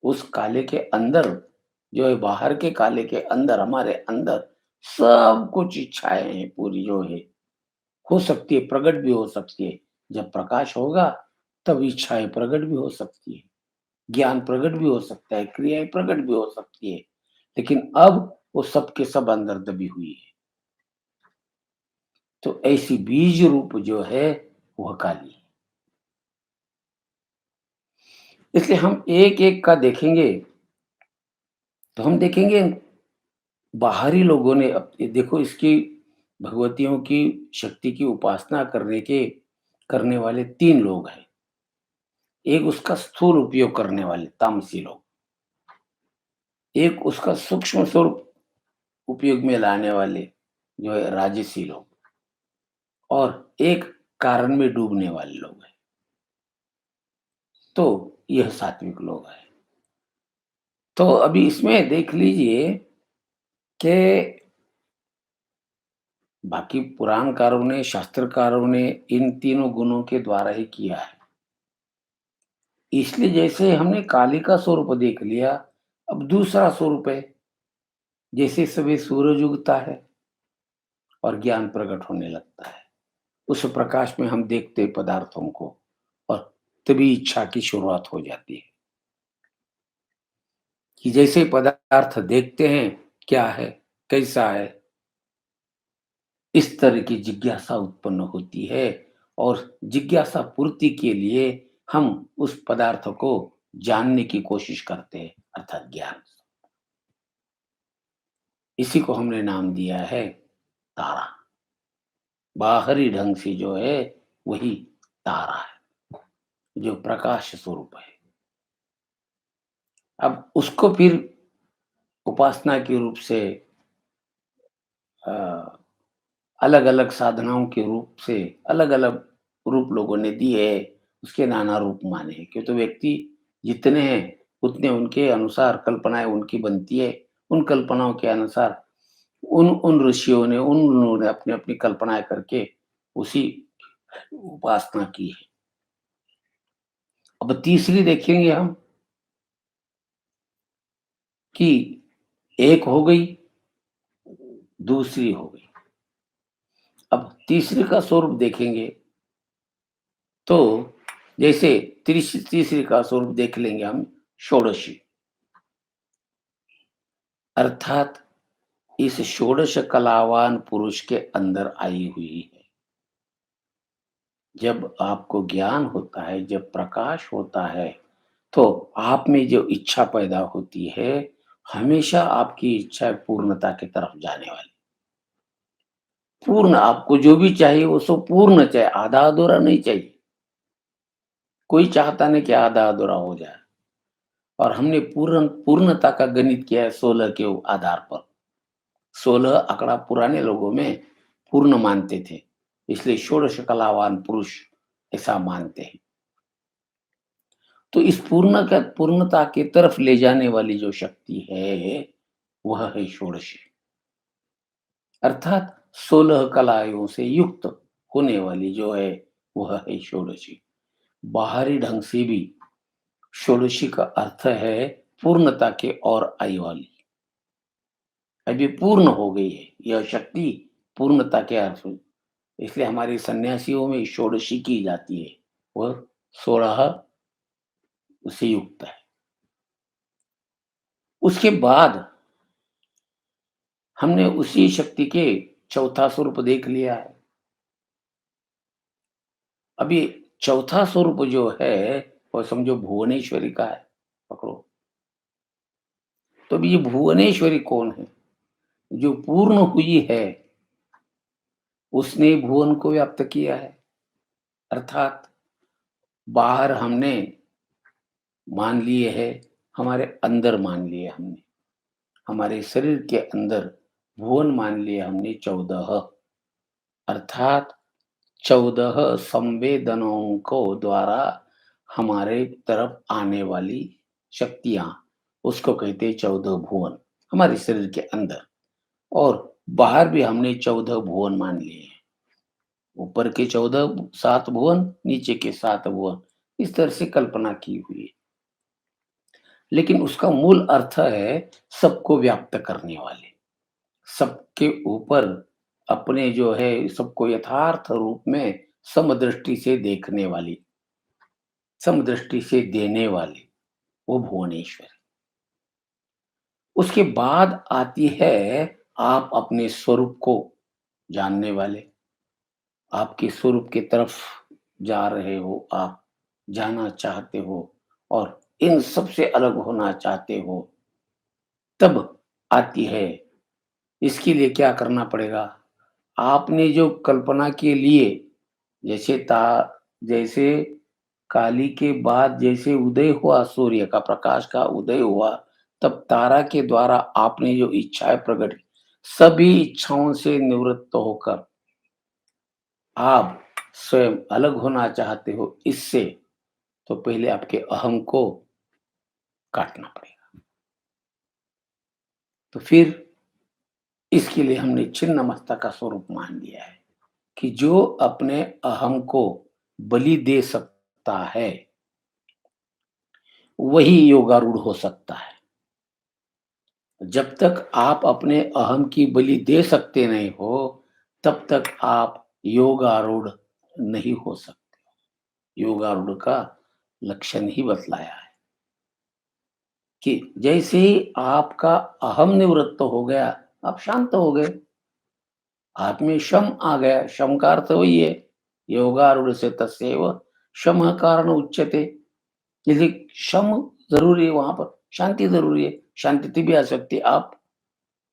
उस काले के अंदर जो है बाहर के काले के अंदर हमारे अंदर सब कुछ इच्छाएँ हैं पूरी जो है, हो सकती है, प्रकट भी हो सकती है। जब प्रकाश होगा तब इच्छाएँ प्रकट भी हो सकती है, ज्ञान प्रकट भी हो सकता है, क्रियाएँ प्रकट भी हो सकती है। लेकिन अब वो सब के सब अंदर दबी हुई है। तो ऐसी बीज रूप जो है वह काली है। इसलिए हम एक-एक का देखेंगे, तो हम देखेंगे बाहरी लोगों ने अब ये देखो इसकी भगवतियों की शक्ति की उपासना करने वाले 3 लोग हैं। एक उसका स्थूल उपयोग करने वाले तामसी लोग, एक उसका सूक्ष्म स्वरूप उपयोग में लाने वाले जो है राजसी लोग और एक कारण में डूबने वाले लोग हैं। तो यह सात्विक लोग हैं। तो अभी इसमें देख लीजिए कि बाकी पुराणकारों ने, शास्त्रकारों ने इन तीनों गुणों के द्वारा ही किया है। इसलिए जैसे हमने काली का स्वरूप देख लिया, अब दूसरा स्वरूप है। जैसे सुबह सूरज उगता है और ज्ञान प्रकट होने लगता है। उस प्रकाश में हम देखते पदार्थों को और तभी इच्छा की शुरुआत हो जाती है कि जैसे पदार्थ देखते हैं, क्या है, कैसा है, इस तरह की जिज्ञासा उत्पन्न होती है और जिज्ञासा पूर्ति के लिए हम उस पदार्थ को जानने की कोशिश करते हैं, अर्थात ज्ञान। इसी को हमने नाम दिया है तारा। बाहरी ढंग से जो है वही तारा है, जो प्रकाश स्वरूप है। अब उसको फिर उपासना के रूप से अलग-अलग साधनाओं के रूप से अलग-अलग रूप लोगों ने दिए हैं, उसके नाना रूप माने हैं। क्यों तो व्यक्ति जितने हैं, उतने उनके अनुसार कल्पनाएँ उनकी बनती है। उन कल्पनाओं के अनुसार उन उन ऋषियों ने, उन लोगों ने अपनी-अपनी कल्पनाएँ करके उसी उपासना की है। अब तीसरी देखेंगे हम कि एक हो गई, दूसरी हो गई। अब तीसरे का स्वरूप देखेंगे तो जैसे तीसरी का स्वरूप देख लेंगे हम, षोडशी, अर्थात इस षोडश कलावान पुरुष के अंदर आई हुई है। जब आपको ज्ञान होता है, जब प्रकाश होता है, तो आप में जो इच्छा पैदा होती है, हमेशा आपकी इच्छा पूर्णता की तरफ जाने वाली। पूर्ण आपको जो भी चाहिए वो सब पूर्ण चाहिए, आधा-अधूरा नहीं चाहिए। कोई चाहता नहीं कि आधा-अधूरा हो जाए। और हमने पूर्णता का गणित किया है 16 के आधार पर। 16 आंकड़ा पुराने लोगों में पूर्ण मानते थे, इसलिए षोडश कलावान पुरुष ऐसा मानते हैं। तो इस पूर्णता की तरफ ले जाने वाली जो शक्ति है, वह है षोडशी। अर्थात 16 कलाओं से युक्त होने वाली जो है, वह है षोडशी। बाहरी ढंग से भी षोडशी का अर्थ है पूर्णता के ओर आई वाली। अभी पूर्ण हो गई है यह शक्ति, पूर्णता के अर्थ में। इसलिए हमारे सन्यासियों में षोडशी की जाती है, वह 16 से युक्त है। उसके बाद हमने उसी शक्ति के चौथा स्वरूप देख लिया है। अभी चौथा स्वरूप जो है, वो समझो भुवनेश्वरी का है, पकड़ो। तो अभी ये भुवनेश्वरी कौन है? जो पूर्ण हुई है, उसने भुवन को व्याप्त किया है। अर्थात बाहर हमने मान लिए है, हमारे अंदर मान लिए हमने। हमारे शरीर के अंदर भुवन मान लिए हमने 14, अर्थात 14 संवेदनाओं को द्वारा हमारे तरफ आने वाली शक्तियां, उसको कहते हैं 14 भुवन, हमारे शरीर के अंदर। और बाहर भी हमने 14 भुवन मान लिए हैं। ऊपर के 14 7 भुवन, नीचे के 7 भुवन, इस तरह से कल्पना की हुई है। लेकिन उसका मूल अर्थ है सबको व्याप्त करने वाले, सबके ऊपर अपने जो है सबको यथार्थ रूप में समदृष्टि से देखने वाली, समदृष्टि से देने वाली, वो भुवनेश्वर। उसके बाद आती है आप अपने स्वरूप को जानने वाले, आपके स्वरूप की तरफ जा रहे हो, आप जाना चाहते हो और इन सबसे अलग होना चाहते हो, तब आती है। इसके लिए क्या करना पड़ेगा? आपने जो कल्पना के लिए, जैसे जैसे काली के बाद जैसे उदय हुआ, सूर्य का प्रकाश का उदय हुआ, तब तारा के द्वारा आपने जो इच्छाएं प्रकट की, सभी इच्छाओं से निवृत्त होकर आप स्वयं अलग होना चाहते हो इससे, तो पहले आपके अहम को काटना पड़ेगा। तो फिर इसके लिए हमने छिन्न मस्ता का स्वरूप मान लिया है कि जो अपने अहम को बलि दे सकता है, वही योगारूढ़ हो सकता है। जब तक आप अपने अहम की बलि दे सकते नहीं हो, तब तक आप योगारूढ़ नहीं हो सकते। योगारूढ़ का लक्षण ही बतलाया है कि जैसे ही आपका अहम निवृत्त हो गया, आप शांत हो गए। आप में शम आ गया, शम का अर्थ वही है, योगारूढ़ से तस्यैव शम कारण उच्यते। यदि शम जरूरी है, वहां पर शांति जरूरी है। शांति तभी आ सकती है आप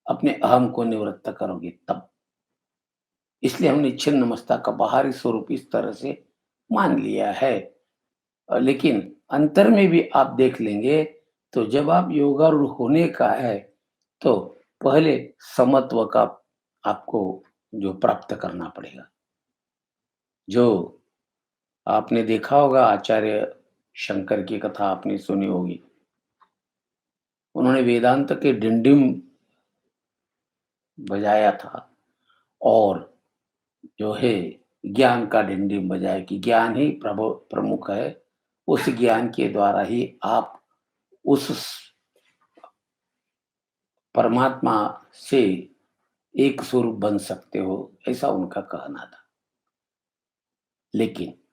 अपने अहम को निवृत्त करोगे तब। इसलिए हमने छिन्न मस्ता का बाहरी स्वरूप इस तरह से मान लिया है। लेकिन अंतर में भी आप देख लेंगे, तो जब आप योगारूढ़ होने का है, तो पहले समत्व का आपको जो प्राप्त करना पड़ेगा। जो आपने देखा होगा, आचार्य शंकर की कथा आपने सुनी होगी। उन्होंने वेदांत के डिंडिम बजाया था और जो है ज्ञान का डिंडिम बजाया कि ज्ञान ही प्रमुख है। उस ज्ञान के द्वारा ही आप उस परमात्मा से एक स्वरूप बन सकते हो, ऐसा उनका कहना था। लेकिन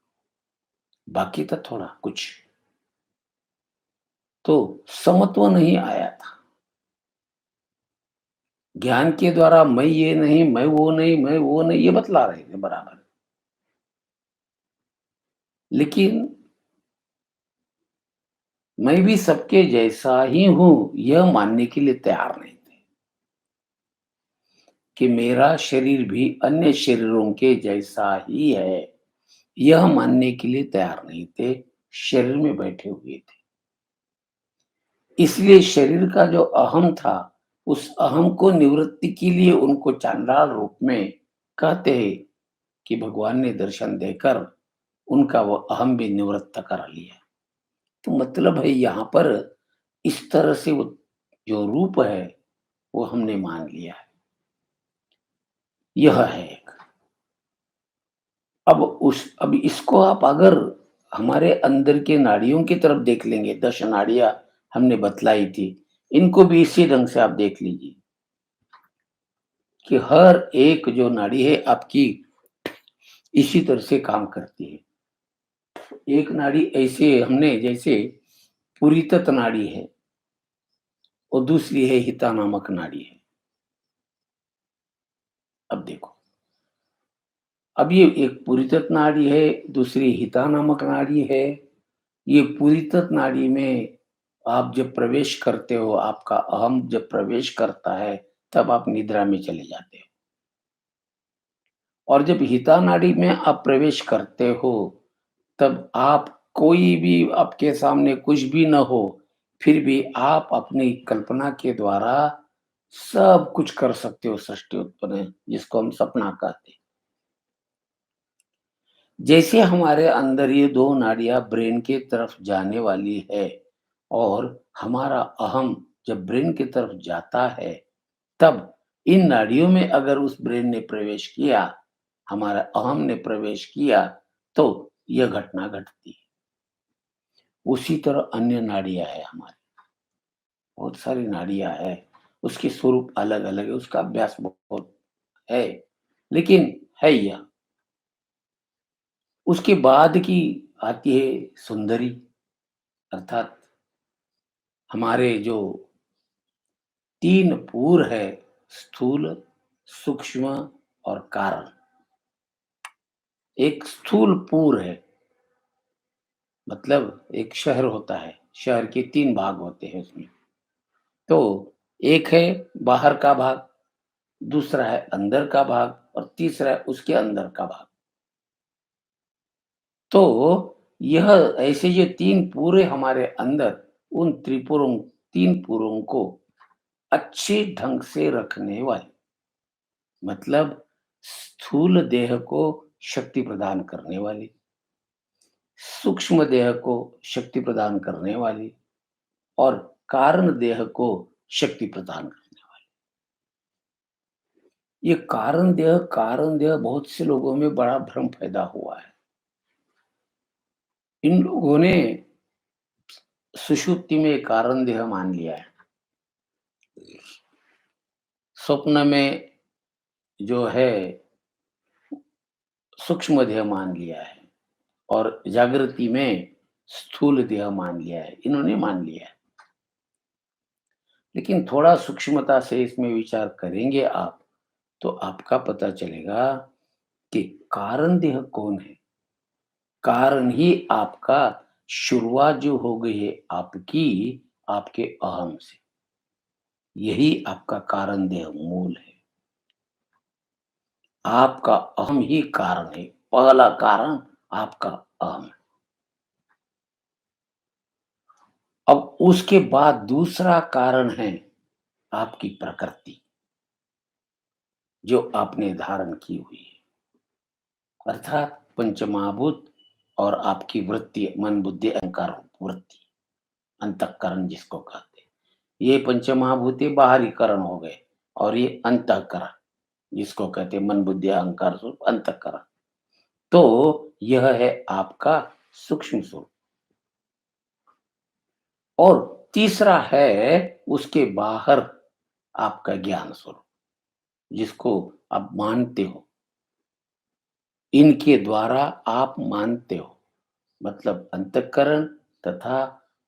बाकी था थोड़ा कुछ। तो समत्व नहीं आया था। ज्ञान के द्वारा मैं ये नहीं, मैं वो नहीं, मैं वो नहीं, ये बतला रहे थे बराबर। लेकिन मैं भी सबके जैसा ही हूँ, यह मानने के लिए तैयार नहीं थे कि मेरा शरीर भी अन्य शरीरों के जैसा ही है, यह मानने के लिए तैयार नहीं थे, शरीर में बैठे हुए थे। इसलिए शरीर का जो अहम था, उस अहम को निवृत्ति के लिए उनको चांडाल रूप में कहते हैं कि भगवान ने दर्शन देकर उनका वो अहम भी निवृत्त करा लिया। तो मतलब है यहाँ पर इस तरह से वो जो रूप है, वो हमने मान लिया है। यह है एक। अब इसको आप अगर हमारे अंदर के नाड़ियों की तरफ देख लेंगे, 10 नाड़ियाँ हमने बतलाई थी, इनको भी इसी ढंग से आप देख लीजिए कि हर एक जो नाड़ी है आपकी इसी तरह से काम करती है। एक नाड़ी ऐसे हमने जैसे पुरीतत नाड़ी है और दूसरी है हिता नामक नाड़ी है। अब देखो, अब ये एक पुरीतत नाड़ी है, दूसरी हिता नामक नाड़ी है। ये पुरीतत नाड़ी में आप जब प्रवेश करते हो, आपका अहम जब प्रवेश करता है, तब आप निद्रा में चले जाते हो। और जब हिता नाड़ी में आप प्रवेश करते हो, तब आप कोई भी आपके सामने कुछ भी न हो, फिर भी आप अपनी कल्पना के द्वारा सब कुछ कर सकते हो सृष्टि उत्पन्न, जिसको हम सपना कहते हैं। जैसे हमारे अंदर ये 2 नाड़ियाँ ब्रेन की तरफ जाने वाली है और हमारा अहम जब ब्रेन की तरफ जाता है, तब इन नाड़ियों में अगर उस ब्रेन ने प्रवेश किया, हमारा अहम ने प्रवेश किया, तो यह घटना घटती है। उसी तरह अन्य नाड़ियाँ हैं हमारी, बहुत सारी नाड़ियाँ हैं, उसके स्वरूप अलग-अलग है, उसका अभ्यास बहुत है, लेकिन है यह। उसके बाद की आती है सुंदरी, अर्थात हमारे जो 3 पूर है, स्थूल, सूक्ष्म और कारण। एक स्थूल पूर है, मतलब एक शहर होता है, शहर के 3 भाग होते हैं उसमें। तो एक है बाहर का भाग, दूसरा है अंदर का भाग और तीसरा है उसके अंदर का भाग। तो यह ऐसे ये 3 पूरे हमारे अंदर उन त्रिपुरों 3 पूरों को अच्छे ढंग से रखने वाले, मतलब स्थूल देह को शक्ति प्रदान करने वाली, सूक्ष्म देह को शक्ति प्रदान करने वाली और कारण देह को शक्ति प्रदान करने वाली। ये कारण देह बहुत से लोगों में बड़ा भ्रम पैदा हुआ है। इन लोगों ने सुषुप्ति में कारण देह मान लिया है। स्वप्न में जो है सूक्ष्म देह मान लिया है और जागृति में स्थूल देह मान लिया है, इन्होंने मान लिया है। लेकिन थोड़ा सूक्ष्मता से इसमें विचार करेंगे आप, तो आपका पता चलेगा कि कारण देह कौन है? कारण ही आपका शुरुआत जो हो गई है आपकी, आपके अहम से। यही आपका कारण देह मूल है। आपका अहम ही कारण है। पहला कारण आपका अहम है। अब उसके बाद दूसरा कारण है आपकी प्रकृति, जो आपने धारण की हुई है। अर्थात पंचमहाभूत और आपकी वृत्ति, मन, बुद्धि, अहंकार वृत्ति, अंतःकरण जिसको कहते हैं। ये पंचमहाभूत बाहरी करण हो गए और ये अंतःकरण जिसको कहते हैं मन, बुद्धि, अहंकार स्वरूप अंतःकरण। तो यह है आपका सूक्ष्म स्वरूप। और तीसरा है उसके बाहर आपका ज्ञान स्वरूप, जिसको आप मानते हो। इनके द्वारा आप मानते हो। मतलब अंतःकरण तथा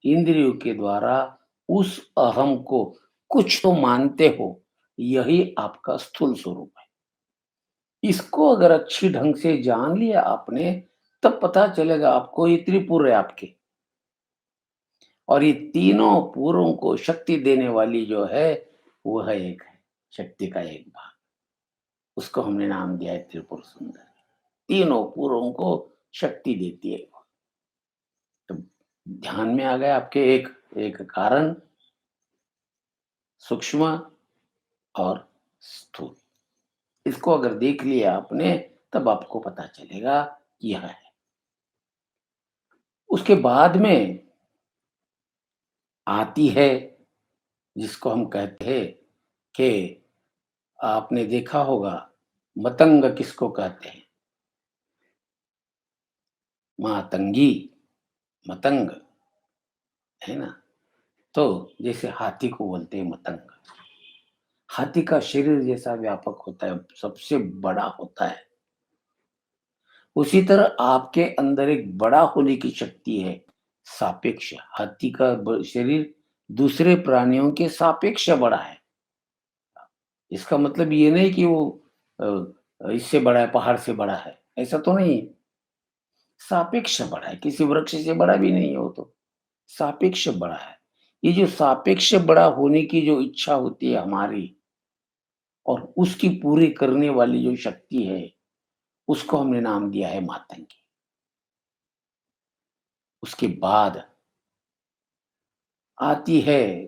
इंद्रियों के द्वारा उस अहम को कुछ तो मानते हो, यही आपका स्थूल स्वरूप है। इसको अगर अच्छी ढंग से जान लिया आपने, तब पता चलेगा आपको ये त्रिपुर है आपके, और ये तीनों पुरों को शक्ति देने वाली जो है, वह एक है, शक्ति का एक भाग। उसको हमने नाम दिया है त्रिपुर सुंदरी। तीनों पुरों को शक्ति देती है वो। तो ध्यान में आ गया आपके एक एक कारण, सूक्ष्म और स्थूल। इसको अगर देख लिया आपने, तब आपको पता चलेगा कि यह है। उसके बाद में आती है, जिसको हम कहते हैं कि आपने देखा होगा, मतंग किसको कहते हैं? मातंगी, मतंग, है ना? तो जैसे हाथी को बोलते हैं मतंग। हाथी का शरीर जैसा व्यापक होता है, सबसे बड़ा होता है। उसी तरह आपके अंदर एक बड़ा होने की शक्ति है, सापेक्ष। हाथी का शरीर दूसरे प्राणियों के सापेक्ष बड़ा है। इसका मतलब ये नहीं कि वो इससे बड़ा है, पहाड़ से बड़ा है, ऐसा तो नहीं। सापेक्ष बड़ा है, किसी वृक्ष से बड़ा भी नहीं है वो तो, सापेक्ष बड़ा है। ये जो सापेक्ष बड़ा होने की जो इच्छा होती है हमारी, और उसकी पूरी करने वाली जो शक्ति है, उसको हमने नाम दिया है मातंगी। उसके बाद आती है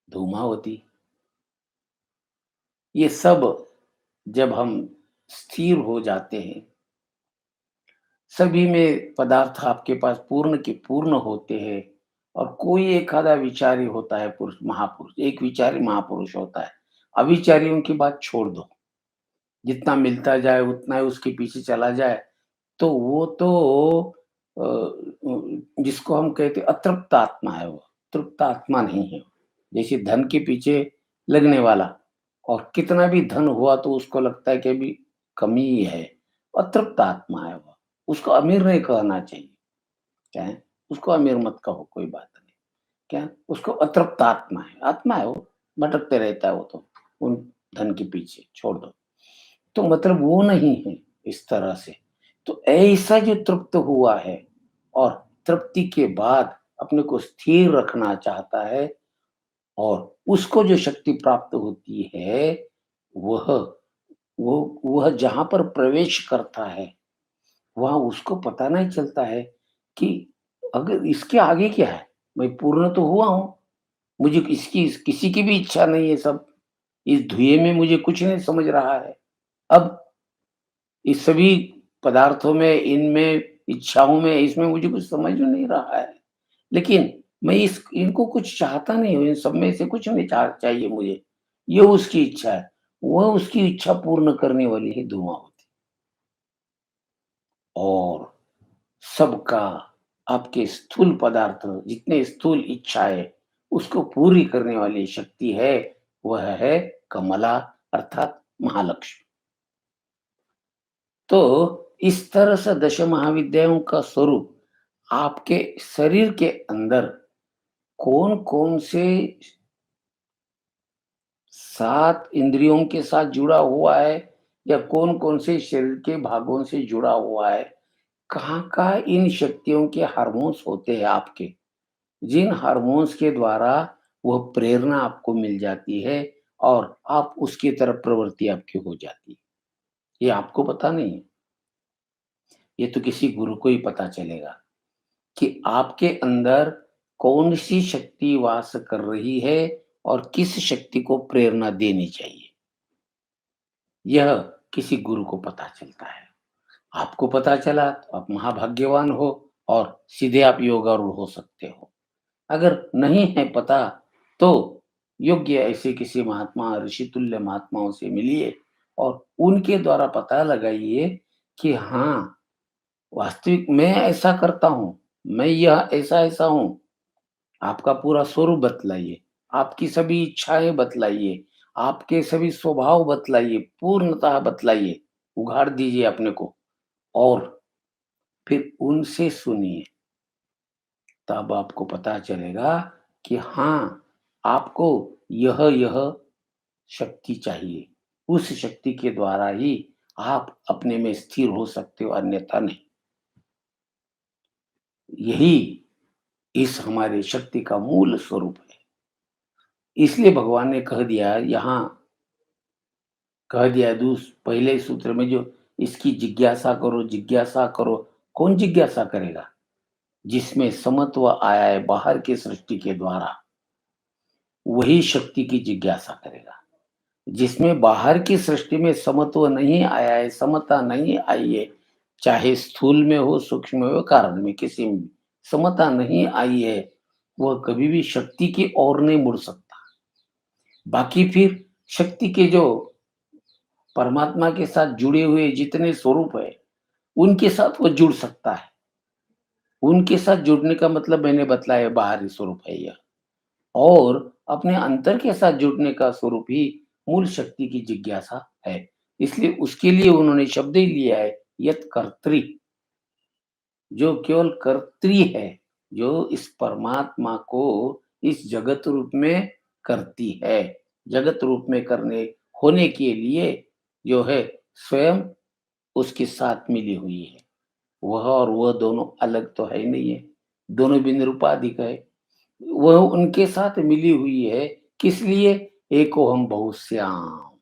धूमावती। ये सब जब हम स्थिर हो जाते हैं, सभी में पदार्थ आपके पास पूर्ण के पूर्ण होते हैं, और कोई एक आधा विचारी होता है, पुरुष महापुरुष, एक विचारी महापुरुष होता है। अविचारियों की बात छोड़ दो, जितना मिलता जाए उतना ही उसके पीछे चला जाए, तो वो तो जिसको हम कहते हैं अतृप्त आत्मा है वो, तृप्त आत्मा नहीं है। जैसे धन के पीछे लगने वाला, और कितना भी धन हुआ तो उसको लगता है कि अभी कमी ही है, अतृप्त आत्मा है वो। उसको अमीर नहीं कहना चाहिए, क्या है? उसको अमीर मत कहो, कोई बात नहीं। क्या? उसको अतृप्त आत्मा है वो, भटकते रहता है वो तो, उन धन के पीछे, छोड़ दो। तो मतलब वो नहीं है इस तरह से। तो ऐसा जो तृप्त हुआ है, और तृप्ति के बाद अपने को स्थिर रखना चाहता है, और उसको जो शक्ति प्राप्त होती है, वह वह जहाँ पर प्रवेश करता है, वहाँ उसको पता नहीं चलता है कि अगर इसके आगे क्या है? मैं पूर्ण तो हुआ हूँ, मुझे इसकी किसी की भी इच्छा नहीं है सब, इस धुएँ में मुझे कुछ नहीं समझ रहा है। अब इस सभी पदार्थों में, इनमें, इच्छाओं में, इसमें मुझे कुछ समझ में नहीं रहा है। लेकिन मैं इस इनको कुछ चाहता नहीं हूँ, इन सब में से कुछ नहीं चाहिए मुझे। ये उसकी इच्छा है। वह उसकी इच्छा पूर्ण करने वाली है धूमावती। और सबका, आपके स्थूल पदार्थ, जितने स्थूल इच्छाएँ, उसको पूरी करने वाली शक्ति है, वह है कमला, अर्थात महालक्ष्मी। तो इस तरह से दश महाविद्याओं का स्वरूप आपके शरीर के अंदर कौन-कौन से 7 इंद्रियों के साथ जुड़ा हुआ है, या कौन-कौन से शरीर के भागों से जुड़ा हुआ है, कहाँ-कहाँ इन शक्तियों के हार्मोन्स होते हैं आपके, जिन हार्मोन्स के द्वारा वह प्रेरणा आपको मिल जाती है, और आप उसकी तरफ प्रवृत्ति आपकी हो जाती है। ये आपको पता नहीं है, ये तो किसी गुरु को ही पता चलेगा कि आपके अंदर कौन-सी शक्ति वास कर रही है, और किस शक्ति को प्रेरणा देनी चाहिए। यह किसी गुरु को पता चलता है। आपको पता चला तो आप महाभाग्यवान हो, और सीधे आप योगारूढ़ हो सकते हो। अगर नहीं है पता, तो योग्य ऐसे किसी महात्मा, ऋषितुल्य महात्माओं से मिलिए, और उनके द्वारा पता लगाइए कि हाँ, वास्तविक मैं ऐसा करता हूँ, मैं यह ऐसा-ऐसा हूँ। आपका पूरा स्वरूप बतलाइए, आपकी सभी इच्छाएँ बतलाइए, आपके सभी स्वभाव बतलाइए, पूर्णतः बतलाइए, उघाड़ दीजिए अपने को, और फिर उनसे सुनिए, तब आपको पता चलेगा कि हाँ, आपको यह शक्ति चाहिए। उस शक्ति के द्वारा ही आप अपने में स्थिर हो सकते हो, अन्यथा नहीं। यही इस हमारी शक्ति का मूल स्वरूप है। इसलिए भगवान ने कह दिया पहले सूत्र में, जो इसकी जिज्ञासा करो। कौन जिज्ञासा करेगा? जिसमें समत्व आया है बाहर की सृष्टि के द्वारा, वही शक्ति की जिज्ञासा करेगा। जिसमें बाहर की सृष्टि में समत्व नहीं आया है, समता नहीं आई है, चाहे स्थूल में हो, सूक्ष्म में हो, कारण में, किसी में भी समता नहीं आई है, वह कभी भी शक्ति की ओर नहीं मुड़ सकता। बाकी फिर शक्ति के जो परमात्मा के साथ जुड़े हुए जितने स्वरूप है, उनके साथ वह जुड़ सकता है। उनके साथ जुड़ने का मतलब मैंने बतलाया, बाहरी स्वरूप है यह। और अपने अंतर के साथ जुड़ने का स्वरूप ही मूल शक्ति की जिज्ञासा है। इसलिए उसके लिए उन्होंने शब्द ही लिया है, यत् कर्त्री, जो केवल कर्त्री है, जो इस परमात्मा को इस जगत रूप में करती है। जगत रूप में करने होने के लिए जो है स्वयं उसके साथ मिली हुई है। वह और वह दोनों अलग तो है ही नहीं है, दोनों भी निरुपाधिक है। वह उनके साथ मिली हुई है, किस लिए? एको हम बहुश्याम,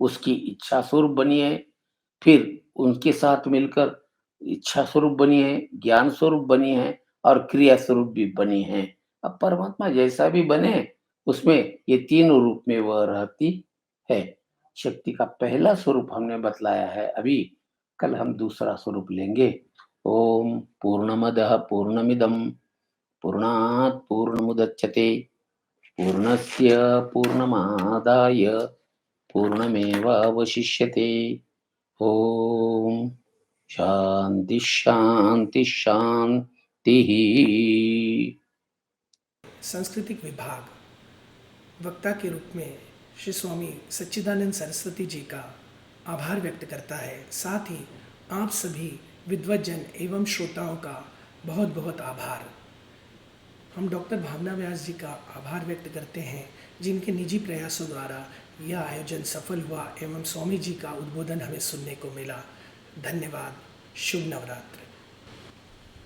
उसकी इच्छा स्वरूप बनी है, फिर उनके साथ मिलकर इच्छा स्वरूप बनी है, ज्ञान स्वरूप बनी है और क्रिया स्वरूप भी बनी है। अब परमात्मा जैसा भी बने, उसमें ये तीनों रूप में वह रहती है। शक्ति का पहला स्वरूप हमने बतलाया है अभी, कल हम दूसरा स्वरूप लेंगे। ओम पूर्णमदः पूर्णमिदं पूर्णात् पूर्णमुदच्यते पूर्णस्य पूर्णमादाय पूर्णमेवावशिष्यते। ओम शांति शांति शांति। सांस्कृतिक विभाग वक्ता के रूप में श्री स्वामी सच्चिदानंद सरस्वती जी का आभार व्यक्त करता है। साथ ही आप सभी विद्वज्जन एवं श्रोताओं का बहुत बहुत आभार। हम डॉक्टर भावना व्यास जी का आभार व्यक्त करते हैं, जिनके निजी प्रयासों द्वारा यह आयोजन सफल हुआ एवं स्वामी जी का उद्बोधन हमें सुनने को मिला। धन्यवाद। शुभ नवरात्र।